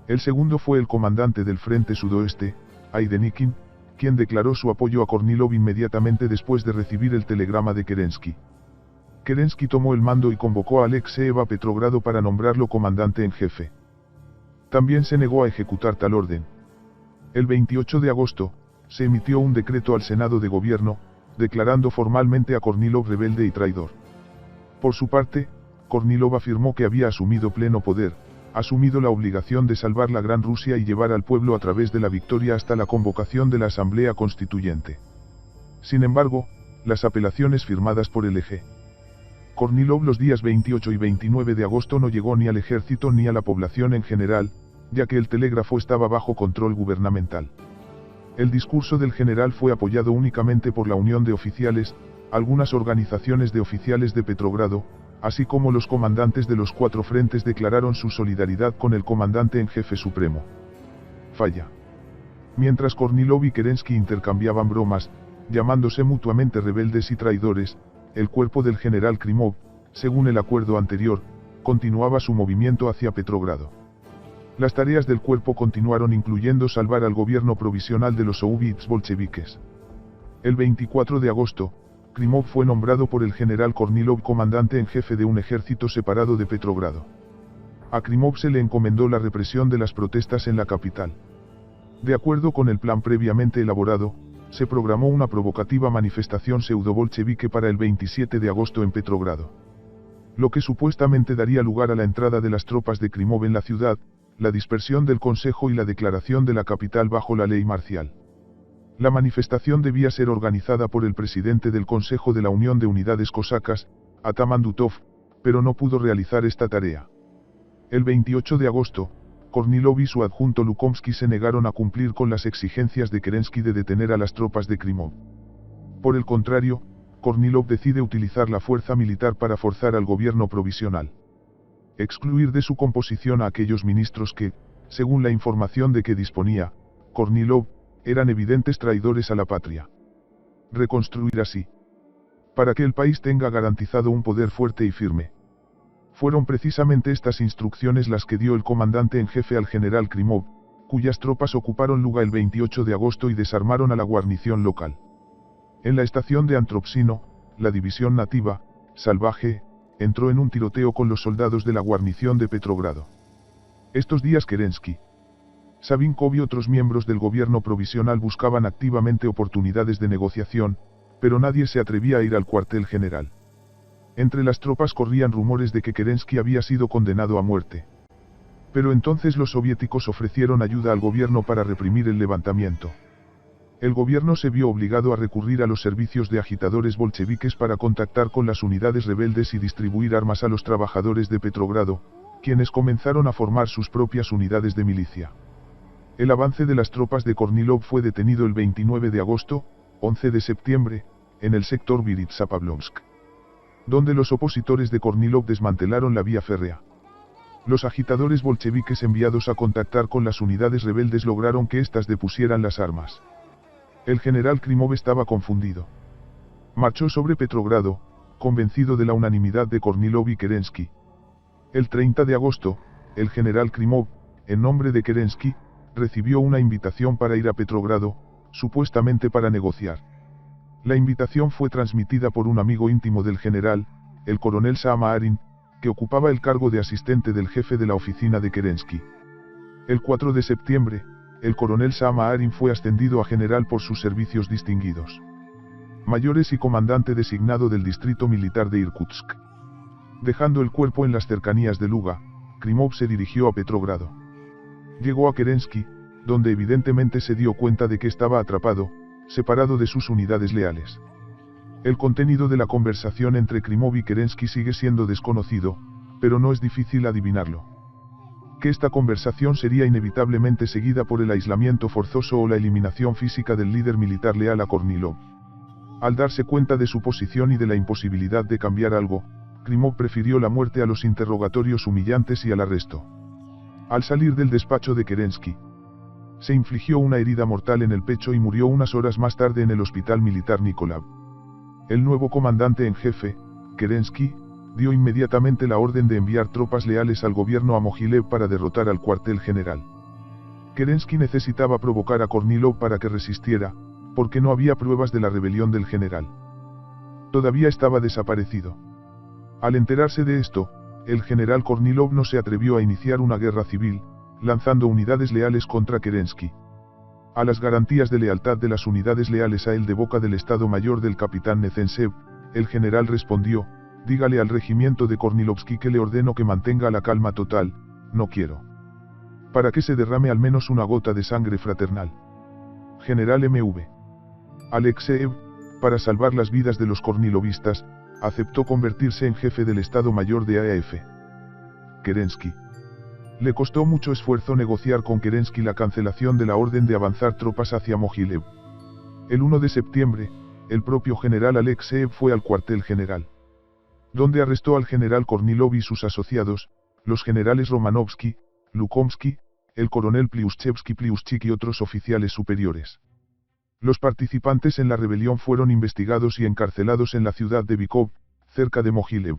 El segundo fue el comandante del Frente Sudoeste, Aidenikin, quien declaró su apoyo a Kornilov inmediatamente después de recibir el telegrama de Kerensky. Kerensky tomó el mando y convocó a Alexeev a Petrogrado para nombrarlo comandante en jefe. También se negó a ejecutar tal orden. El 28 de agosto, se emitió un decreto al Senado de Gobierno, declarando formalmente a Kornilov rebelde y traidor. Por su parte, Kornilov afirmó que había asumido pleno poder, asumido la obligación de salvar la Gran Rusia y llevar al pueblo a través de la victoria hasta la convocación de la Asamblea Constituyente. Sin embargo, las apelaciones firmadas por el eje Kornilov los días 28 y 29 de agosto no llegó ni al ejército ni a la población en general, ya que el telégrafo estaba bajo control gubernamental. El discurso del general fue apoyado únicamente por la Unión de Oficiales, algunas organizaciones de oficiales de Petrogrado, así como los comandantes de los 4 frentes declararon su solidaridad con el comandante en jefe supremo. Falla. Mientras Kornilov y Kerensky intercambiaban bromas, llamándose mutuamente rebeldes y traidores, el cuerpo del general Krimov, según el acuerdo anterior, continuaba su movimiento hacia Petrogrado. Las tareas del cuerpo continuaron incluyendo salvar al gobierno provisional de los soviets bolcheviques. El 24 de agosto, Krimov fue nombrado por el general Kornilov comandante en jefe de un ejército separado de Petrogrado. A Krimov se le encomendó la represión de las protestas en la capital. De acuerdo con el plan previamente elaborado, se programó una provocativa manifestación pseudo-bolchevique para el 27 de agosto en Petrogrado. Lo que supuestamente daría lugar a la entrada de las tropas de Krimov en la ciudad, la dispersión del Consejo y la declaración de la capital bajo la ley marcial. La manifestación debía ser organizada por el presidente del Consejo de la Unión de Unidades Cosacas, Ataman Dutov, pero no pudo realizar esta tarea. El 28 de agosto, Kornilov y su adjunto Lukomsky se negaron a cumplir con las exigencias de Kerensky de detener a las tropas de Krimov. Por el contrario, Kornilov decide utilizar la fuerza militar para forzar al gobierno provisional. Excluir de su composición a aquellos ministros que, según la información de que disponía, Kornilov, eran evidentes traidores a la patria. Reconstruir así. Para que el país tenga garantizado un poder fuerte y firme. Fueron precisamente estas instrucciones las que dio el comandante en jefe al general Krimov, cuyas tropas ocuparon Luga el 28 de agosto y desarmaron a la guarnición local. En la estación de Antropsino, la división nativa, salvaje, entró en un tiroteo con los soldados de la guarnición de Petrogrado. Estos días Kerensky, Savinkov y otros miembros del gobierno provisional buscaban activamente oportunidades de negociación, pero nadie se atrevía a ir al cuartel general. Entre las tropas corrían rumores de que Kerensky había sido condenado a muerte. Pero entonces los soviéticos ofrecieron ayuda al gobierno para reprimir el levantamiento. El gobierno se vio obligado a recurrir a los servicios de agitadores bolcheviques para contactar con las unidades rebeldes y distribuir armas a los trabajadores de Petrogrado, quienes comenzaron a formar sus propias unidades de milicia. El avance de las tropas de Kornilov fue detenido el 29 de agosto, 11 de septiembre, en el sector Viritsa-Pavlovsk, donde los opositores de Kornilov desmantelaron la vía férrea. Los agitadores bolcheviques enviados a contactar con las unidades rebeldes lograron que éstas depusieran las armas. El general Krimov estaba confundido. Marchó sobre Petrogrado, convencido de la unanimidad de Kornilov y Kerensky. El 30 de agosto, el general Krimov, en nombre de Kerensky, recibió una invitación para ir a Petrogrado, supuestamente para negociar. La invitación fue transmitida por un amigo íntimo del general, el coronel Samaarin, que ocupaba el cargo de asistente del jefe de la oficina de Kerensky. El 4 de septiembre, el coronel Samaarin fue ascendido a general por sus servicios distinguidos mayores y comandante designado del distrito militar de Irkutsk. Dejando el cuerpo en las cercanías de Luga, Krimov se dirigió a Petrogrado. Llegó a Kerensky, donde evidentemente se dio cuenta de que estaba atrapado, separado de sus unidades leales. El contenido de la conversación entre Krimov y Kerensky sigue siendo desconocido, pero no es difícil adivinarlo. Que esta conversación sería inevitablemente seguida por el aislamiento forzoso o la eliminación física del líder militar leal a Kornilov. Al darse cuenta de su posición y de la imposibilidad de cambiar algo, Krimov prefirió la muerte a los interrogatorios humillantes y al arresto. Al salir del despacho de Kerensky, se infligió una herida mortal en el pecho y murió unas horas más tarde en el hospital militar Nikolov. El nuevo comandante en jefe, Kerensky, dio inmediatamente la orden de enviar tropas leales al gobierno a Mogilev para derrotar al cuartel general. Kerensky necesitaba provocar a Kornilov para que resistiera, porque no había pruebas de la rebelión del general. Todavía estaba desaparecido. Al enterarse de esto, el general Kornilov no se atrevió a iniciar una guerra civil, lanzando unidades leales contra Kerensky. A las garantías de lealtad de las unidades leales a él de boca del Estado Mayor del capitán Nezensev, el general respondió, dígale al regimiento de Kornilovsky que le ordeno que mantenga la calma total, no quiero. Para que se derrame al menos una gota de sangre fraternal. General M.V. Alexeev, para salvar las vidas de los kornilovistas, aceptó convertirse en jefe del Estado Mayor de AEF. Kerensky. Le costó mucho esfuerzo negociar con Kerensky la cancelación de la orden de avanzar tropas hacia Mogilev. El 1 de septiembre, el propio general Alexeev fue al cuartel general, donde arrestó al general Kornilov y sus asociados, los generales Romanovsky, Lukomsky, el coronel Pliushchevsky y otros oficiales superiores. Los participantes en la rebelión fueron investigados y encarcelados en la ciudad de Bykov, cerca de Mogilev.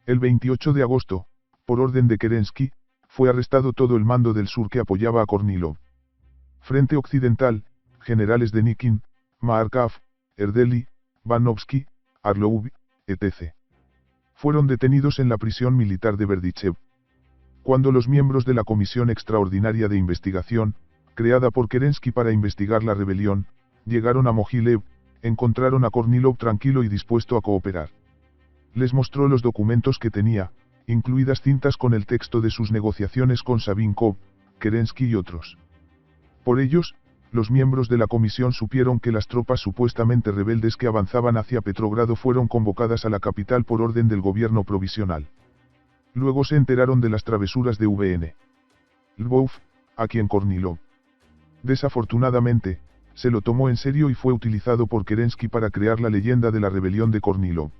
El 28 de agosto, por orden de Kerensky, fue arrestado todo el mando del sur que apoyaba a Kornilov. Frente Occidental, generales de Nikin, Maarkov, Erdely, Vanovsky, Arlov, etc. fueron detenidos en la prisión militar de Berdichev. Cuando los miembros de la Comisión Extraordinaria de Investigación, creada por Kerensky para investigar la rebelión, llegaron a Mogilev, encontraron a Kornilov tranquilo y dispuesto a cooperar. Les mostró los documentos que tenía, incluidas cintas con el texto de sus negociaciones con Savinkov, Kerensky y otros. Por ellos, los miembros de la comisión supieron que las tropas supuestamente rebeldes que avanzaban hacia Petrogrado fueron convocadas a la capital por orden del gobierno provisional. Luego se enteraron de las travesuras de VN Lvov, a quien Kornilov, desafortunadamente, se lo tomó en serio y fue utilizado por Kerensky para crear la leyenda de la rebelión de Kornilov.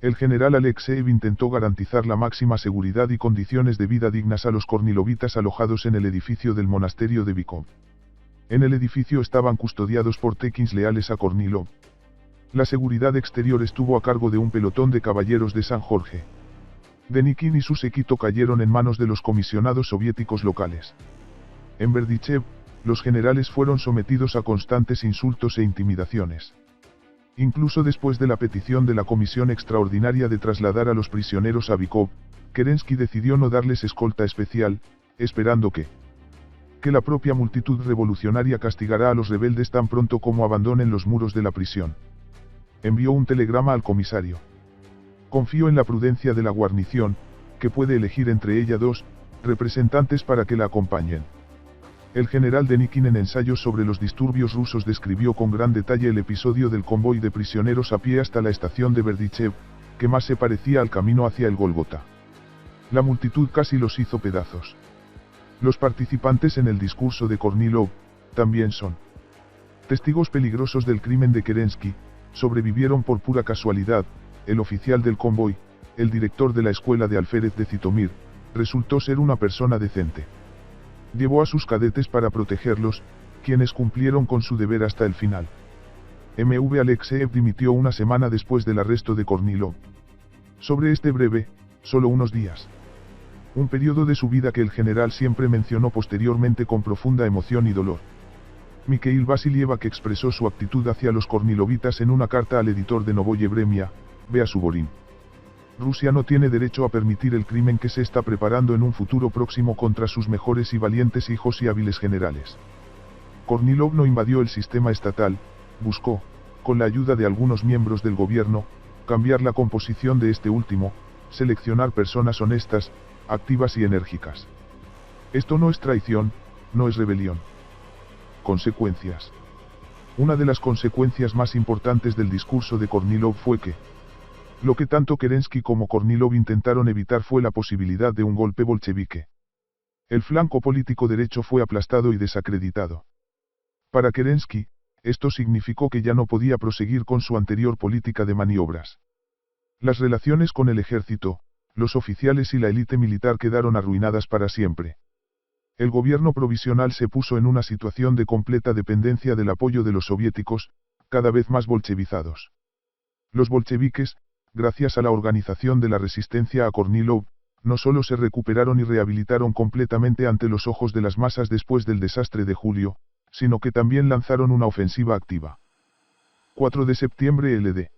El general Alexeev intentó garantizar la máxima seguridad y condiciones de vida dignas a los kornilovitas alojados en el edificio del monasterio de Bykov. En el edificio estaban custodiados por tekins leales a Kornilov. La seguridad exterior estuvo a cargo de un pelotón de caballeros de San Jorge. Denikin y su séquito cayeron en manos de los comisionados soviéticos locales. En Berdichev, los generales fueron sometidos a constantes insultos e intimidaciones. Incluso después de la petición de la Comisión Extraordinaria de trasladar a los prisioneros a Bykov, Kerensky decidió no darles escolta especial, esperando que la propia multitud revolucionaria castigará a los rebeldes tan pronto como abandonen los muros de la prisión. Envió un telegrama al comisario. Confío en la prudencia de la guarnición, que puede elegir entre ella 2 representantes para que la acompañen. El general Denikin en ensayos sobre los disturbios rusos describió con gran detalle el episodio del convoy de prisioneros a pie hasta la estación de Berdichev, que más se parecía al camino hacia el Gólgota. La multitud casi los hizo pedazos. Los participantes en el discurso de Kornilov, también son testigos peligrosos del crimen de Kerensky, sobrevivieron por pura casualidad. El oficial del convoy, el director de la escuela de alférez de Zitomir, resultó ser una persona decente. Llevó a sus cadetes para protegerlos, quienes cumplieron con su deber hasta el final. M.V. Alexeev dimitió una semana después del arresto de Kornilov. Sobre este breve, solo unos días. Un periodo de su vida que el general siempre mencionó posteriormente con profunda emoción y dolor. Mikhail Vasilievak expresó su actitud hacia los kornilovitas en una carta al editor de Novoye Vremya, vea Suvorin. Rusia no tiene derecho a permitir el crimen que se está preparando en un futuro próximo contra sus mejores y valientes hijos y hábiles generales. Kornilov no invadió el sistema estatal, buscó, con la ayuda de algunos miembros del gobierno, cambiar la composición de este último, seleccionar personas honestas, activas y enérgicas. Esto no es traición, no es rebelión. Consecuencias. Una de las consecuencias más importantes del discurso de Kornilov fue que lo que tanto Kerensky como Kornilov intentaron evitar fue la posibilidad de un golpe bolchevique. El flanco político derecho fue aplastado y desacreditado. Para Kerensky, esto significó que ya no podía proseguir con su anterior política de maniobras. Las relaciones con el ejército, los oficiales y la élite militar quedaron arruinadas para siempre. El gobierno provisional se puso en una situación de completa dependencia del apoyo de los soviéticos, cada vez más bolchevizados. Los bolcheviques, gracias a la organización de la resistencia a Kornilov, no solo se recuperaron y rehabilitaron completamente ante los ojos de las masas después del desastre de julio, sino que también lanzaron una ofensiva activa. 4 de septiembre LD.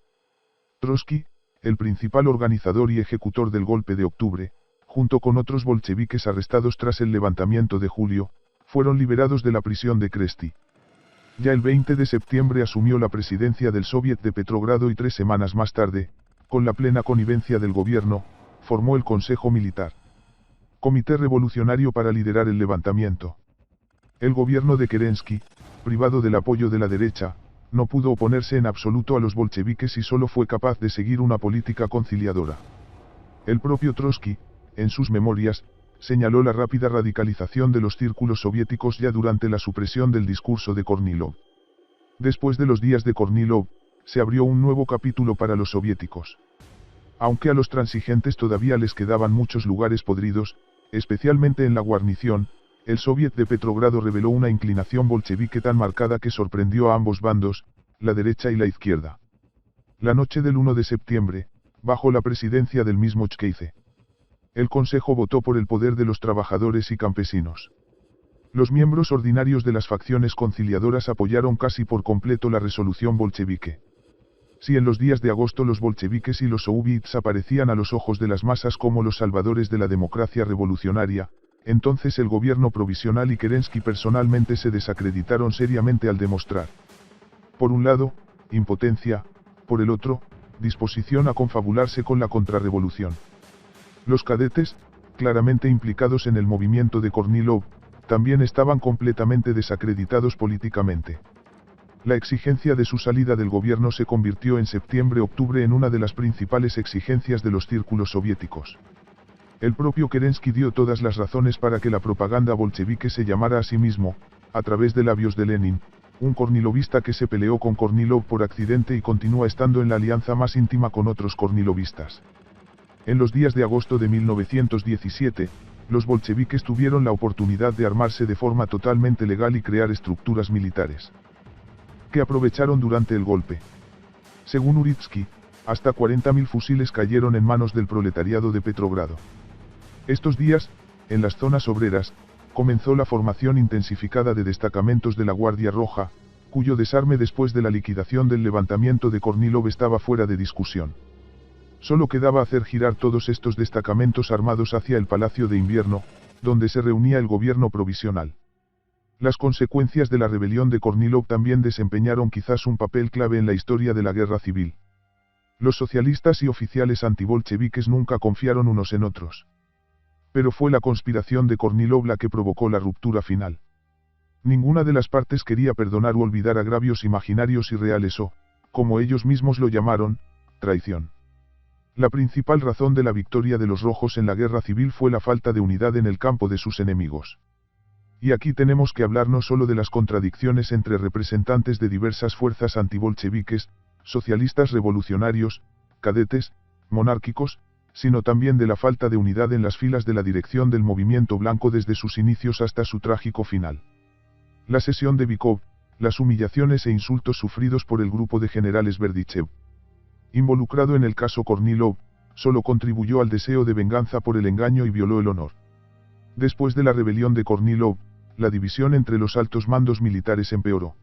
Trotsky, el principal organizador y ejecutor del golpe de octubre, junto con otros bolcheviques arrestados tras el levantamiento de julio, fueron liberados de la prisión de Kresty. Ya el 20 de septiembre asumió la presidencia del Soviet de Petrogrado y 3 semanas más tarde, con la plena connivencia del gobierno, formó el Consejo Militar. Comité Revolucionario para liderar el levantamiento. El gobierno de Kerensky, privado del apoyo de la derecha, no pudo oponerse en absoluto a los bolcheviques y solo fue capaz de seguir una política conciliadora. El propio Trotsky, en sus memorias, señaló la rápida radicalización de los círculos soviéticos ya durante la supresión del discurso de Kornilov. Después de los días de Kornilov, se abrió un nuevo capítulo para los soviéticos. Aunque a los transigentes todavía les quedaban muchos lugares podridos, especialmente en la guarnición, el Soviet de Petrogrado reveló una inclinación bolchevique tan marcada que sorprendió a ambos bandos, la derecha y la izquierda. La noche del 1 de septiembre, bajo la presidencia del mismo Chkheidze, el Consejo votó por el poder de los trabajadores y campesinos. Los miembros ordinarios de las facciones conciliadoras apoyaron casi por completo la resolución bolchevique. Si en los días de agosto los bolcheviques y los soviets aparecían a los ojos de las masas como los salvadores de la democracia revolucionaria, entonces el gobierno provisional y Kerensky personalmente se desacreditaron seriamente al demostrar, por un lado, impotencia, por el otro, disposición a confabularse con la contrarrevolución. Los cadetes, claramente implicados en el movimiento de Kornilov, también estaban completamente desacreditados políticamente. La exigencia de su salida del gobierno se convirtió en septiembre-octubre en una de las principales exigencias de los círculos soviéticos. El propio Kerensky dio todas las razones para que la propaganda bolchevique se llamara a sí mismo, a través de labios de Lenin, un kornilovista que se peleó con Kornilov por accidente y continúa estando en la alianza más íntima con otros kornilovistas. En los días de agosto de 1917, los bolcheviques tuvieron la oportunidad de armarse de forma totalmente legal y crear estructuras militares, que aprovecharon durante el golpe. Según Uritsky, hasta 40.000 fusiles cayeron en manos del proletariado de Petrogrado. Estos días, en las zonas obreras, comenzó la formación intensificada de destacamentos de la Guardia Roja, cuyo desarme después de la liquidación del levantamiento de Kornilov estaba fuera de discusión. Solo quedaba hacer girar todos estos destacamentos armados hacia el Palacio de Invierno, donde se reunía el gobierno provisional. Las consecuencias de la rebelión de Kornilov también desempeñaron quizás un papel clave en la historia de la guerra civil. Los socialistas y oficiales antibolcheviques nunca confiaron unos en otros. Pero fue la conspiración de Kornilov la que provocó la ruptura final. Ninguna de las partes quería perdonar o olvidar agravios imaginarios y reales o, como ellos mismos lo llamaron, traición. La principal razón de la victoria de los rojos en la guerra civil fue la falta de unidad en el campo de sus enemigos. Y aquí tenemos que hablar no solo de las contradicciones entre representantes de diversas fuerzas antibolcheviques, socialistas revolucionarios, cadetes, monárquicos, sino también de la falta de unidad en las filas de la dirección del movimiento blanco desde sus inicios hasta su trágico final. La sesión de Bykov, las humillaciones e insultos sufridos por el grupo de generales Berdichev, involucrado en el caso Kornilov, solo contribuyó al deseo de venganza por el engaño y violó el honor. Después de la rebelión de Kornilov, la división entre los altos mandos militares empeoró.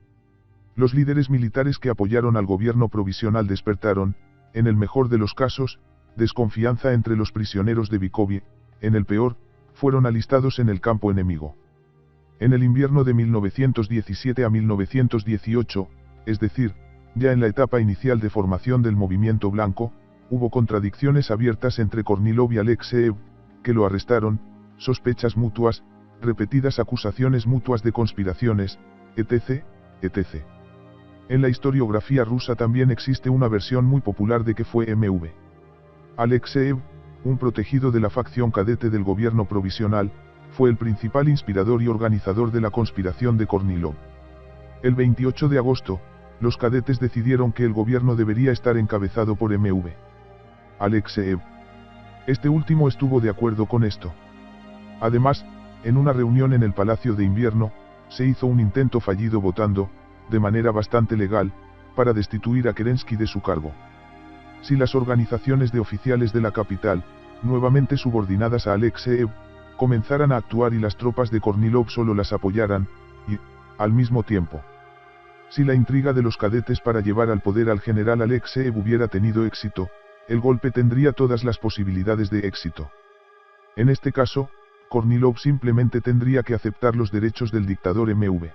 Los líderes militares que apoyaron al gobierno provisional despertaron, en el mejor de los casos, desconfianza entre los prisioneros de Bykovie, en el peor, fueron alistados en el campo enemigo. En el invierno de 1917 a 1918, es decir, ya en la etapa inicial de formación del movimiento blanco, hubo contradicciones abiertas entre Kornilov y Alexeev, que lo arrestaron, sospechas mutuas, repetidas acusaciones mutuas de conspiraciones, etc., etc. En la historiografía rusa también existe una versión muy popular de que fue M.V. Alexeev, un protegido de la facción cadete del gobierno provisional, fue el principal inspirador y organizador de la conspiración de Kornilov. El 28 de agosto, los cadetes decidieron que el gobierno debería estar encabezado por M.V. Alexeev. Este último estuvo de acuerdo con esto. Además, en una reunión en el Palacio de Invierno, se hizo un intento fallido votando, de manera bastante legal, para destituir a Kerensky de su cargo. Si las organizaciones de oficiales de la capital, nuevamente subordinadas a Alexeev, comenzaran a actuar y las tropas de Kornilov solo las apoyaran, y, al mismo tiempo, si la intriga de los cadetes para llevar al poder al general Alexeev hubiera tenido éxito, el golpe tendría todas las posibilidades de éxito. En este caso, Kornilov simplemente tendría que aceptar los derechos del dictador M.V.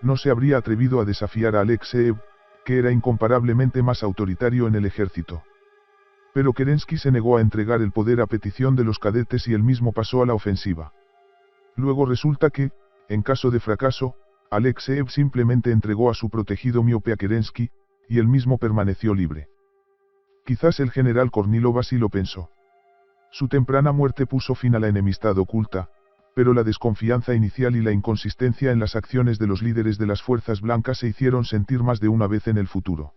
No se habría atrevido a desafiar a Alexeev, que era incomparablemente más autoritario en el ejército. Pero Kerensky se negó a entregar el poder a petición de los cadetes y él mismo pasó a la ofensiva. Luego resulta que, en caso de fracaso, Alexeev simplemente entregó a su protegido miope a Kerensky, y él mismo permaneció libre. Quizás el general Kornilov así lo pensó. Su temprana muerte puso fin a la enemistad oculta, pero la desconfianza inicial y la inconsistencia en las acciones de los líderes de las fuerzas blancas se hicieron sentir más de una vez en el futuro.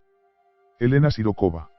Elena Sirokova.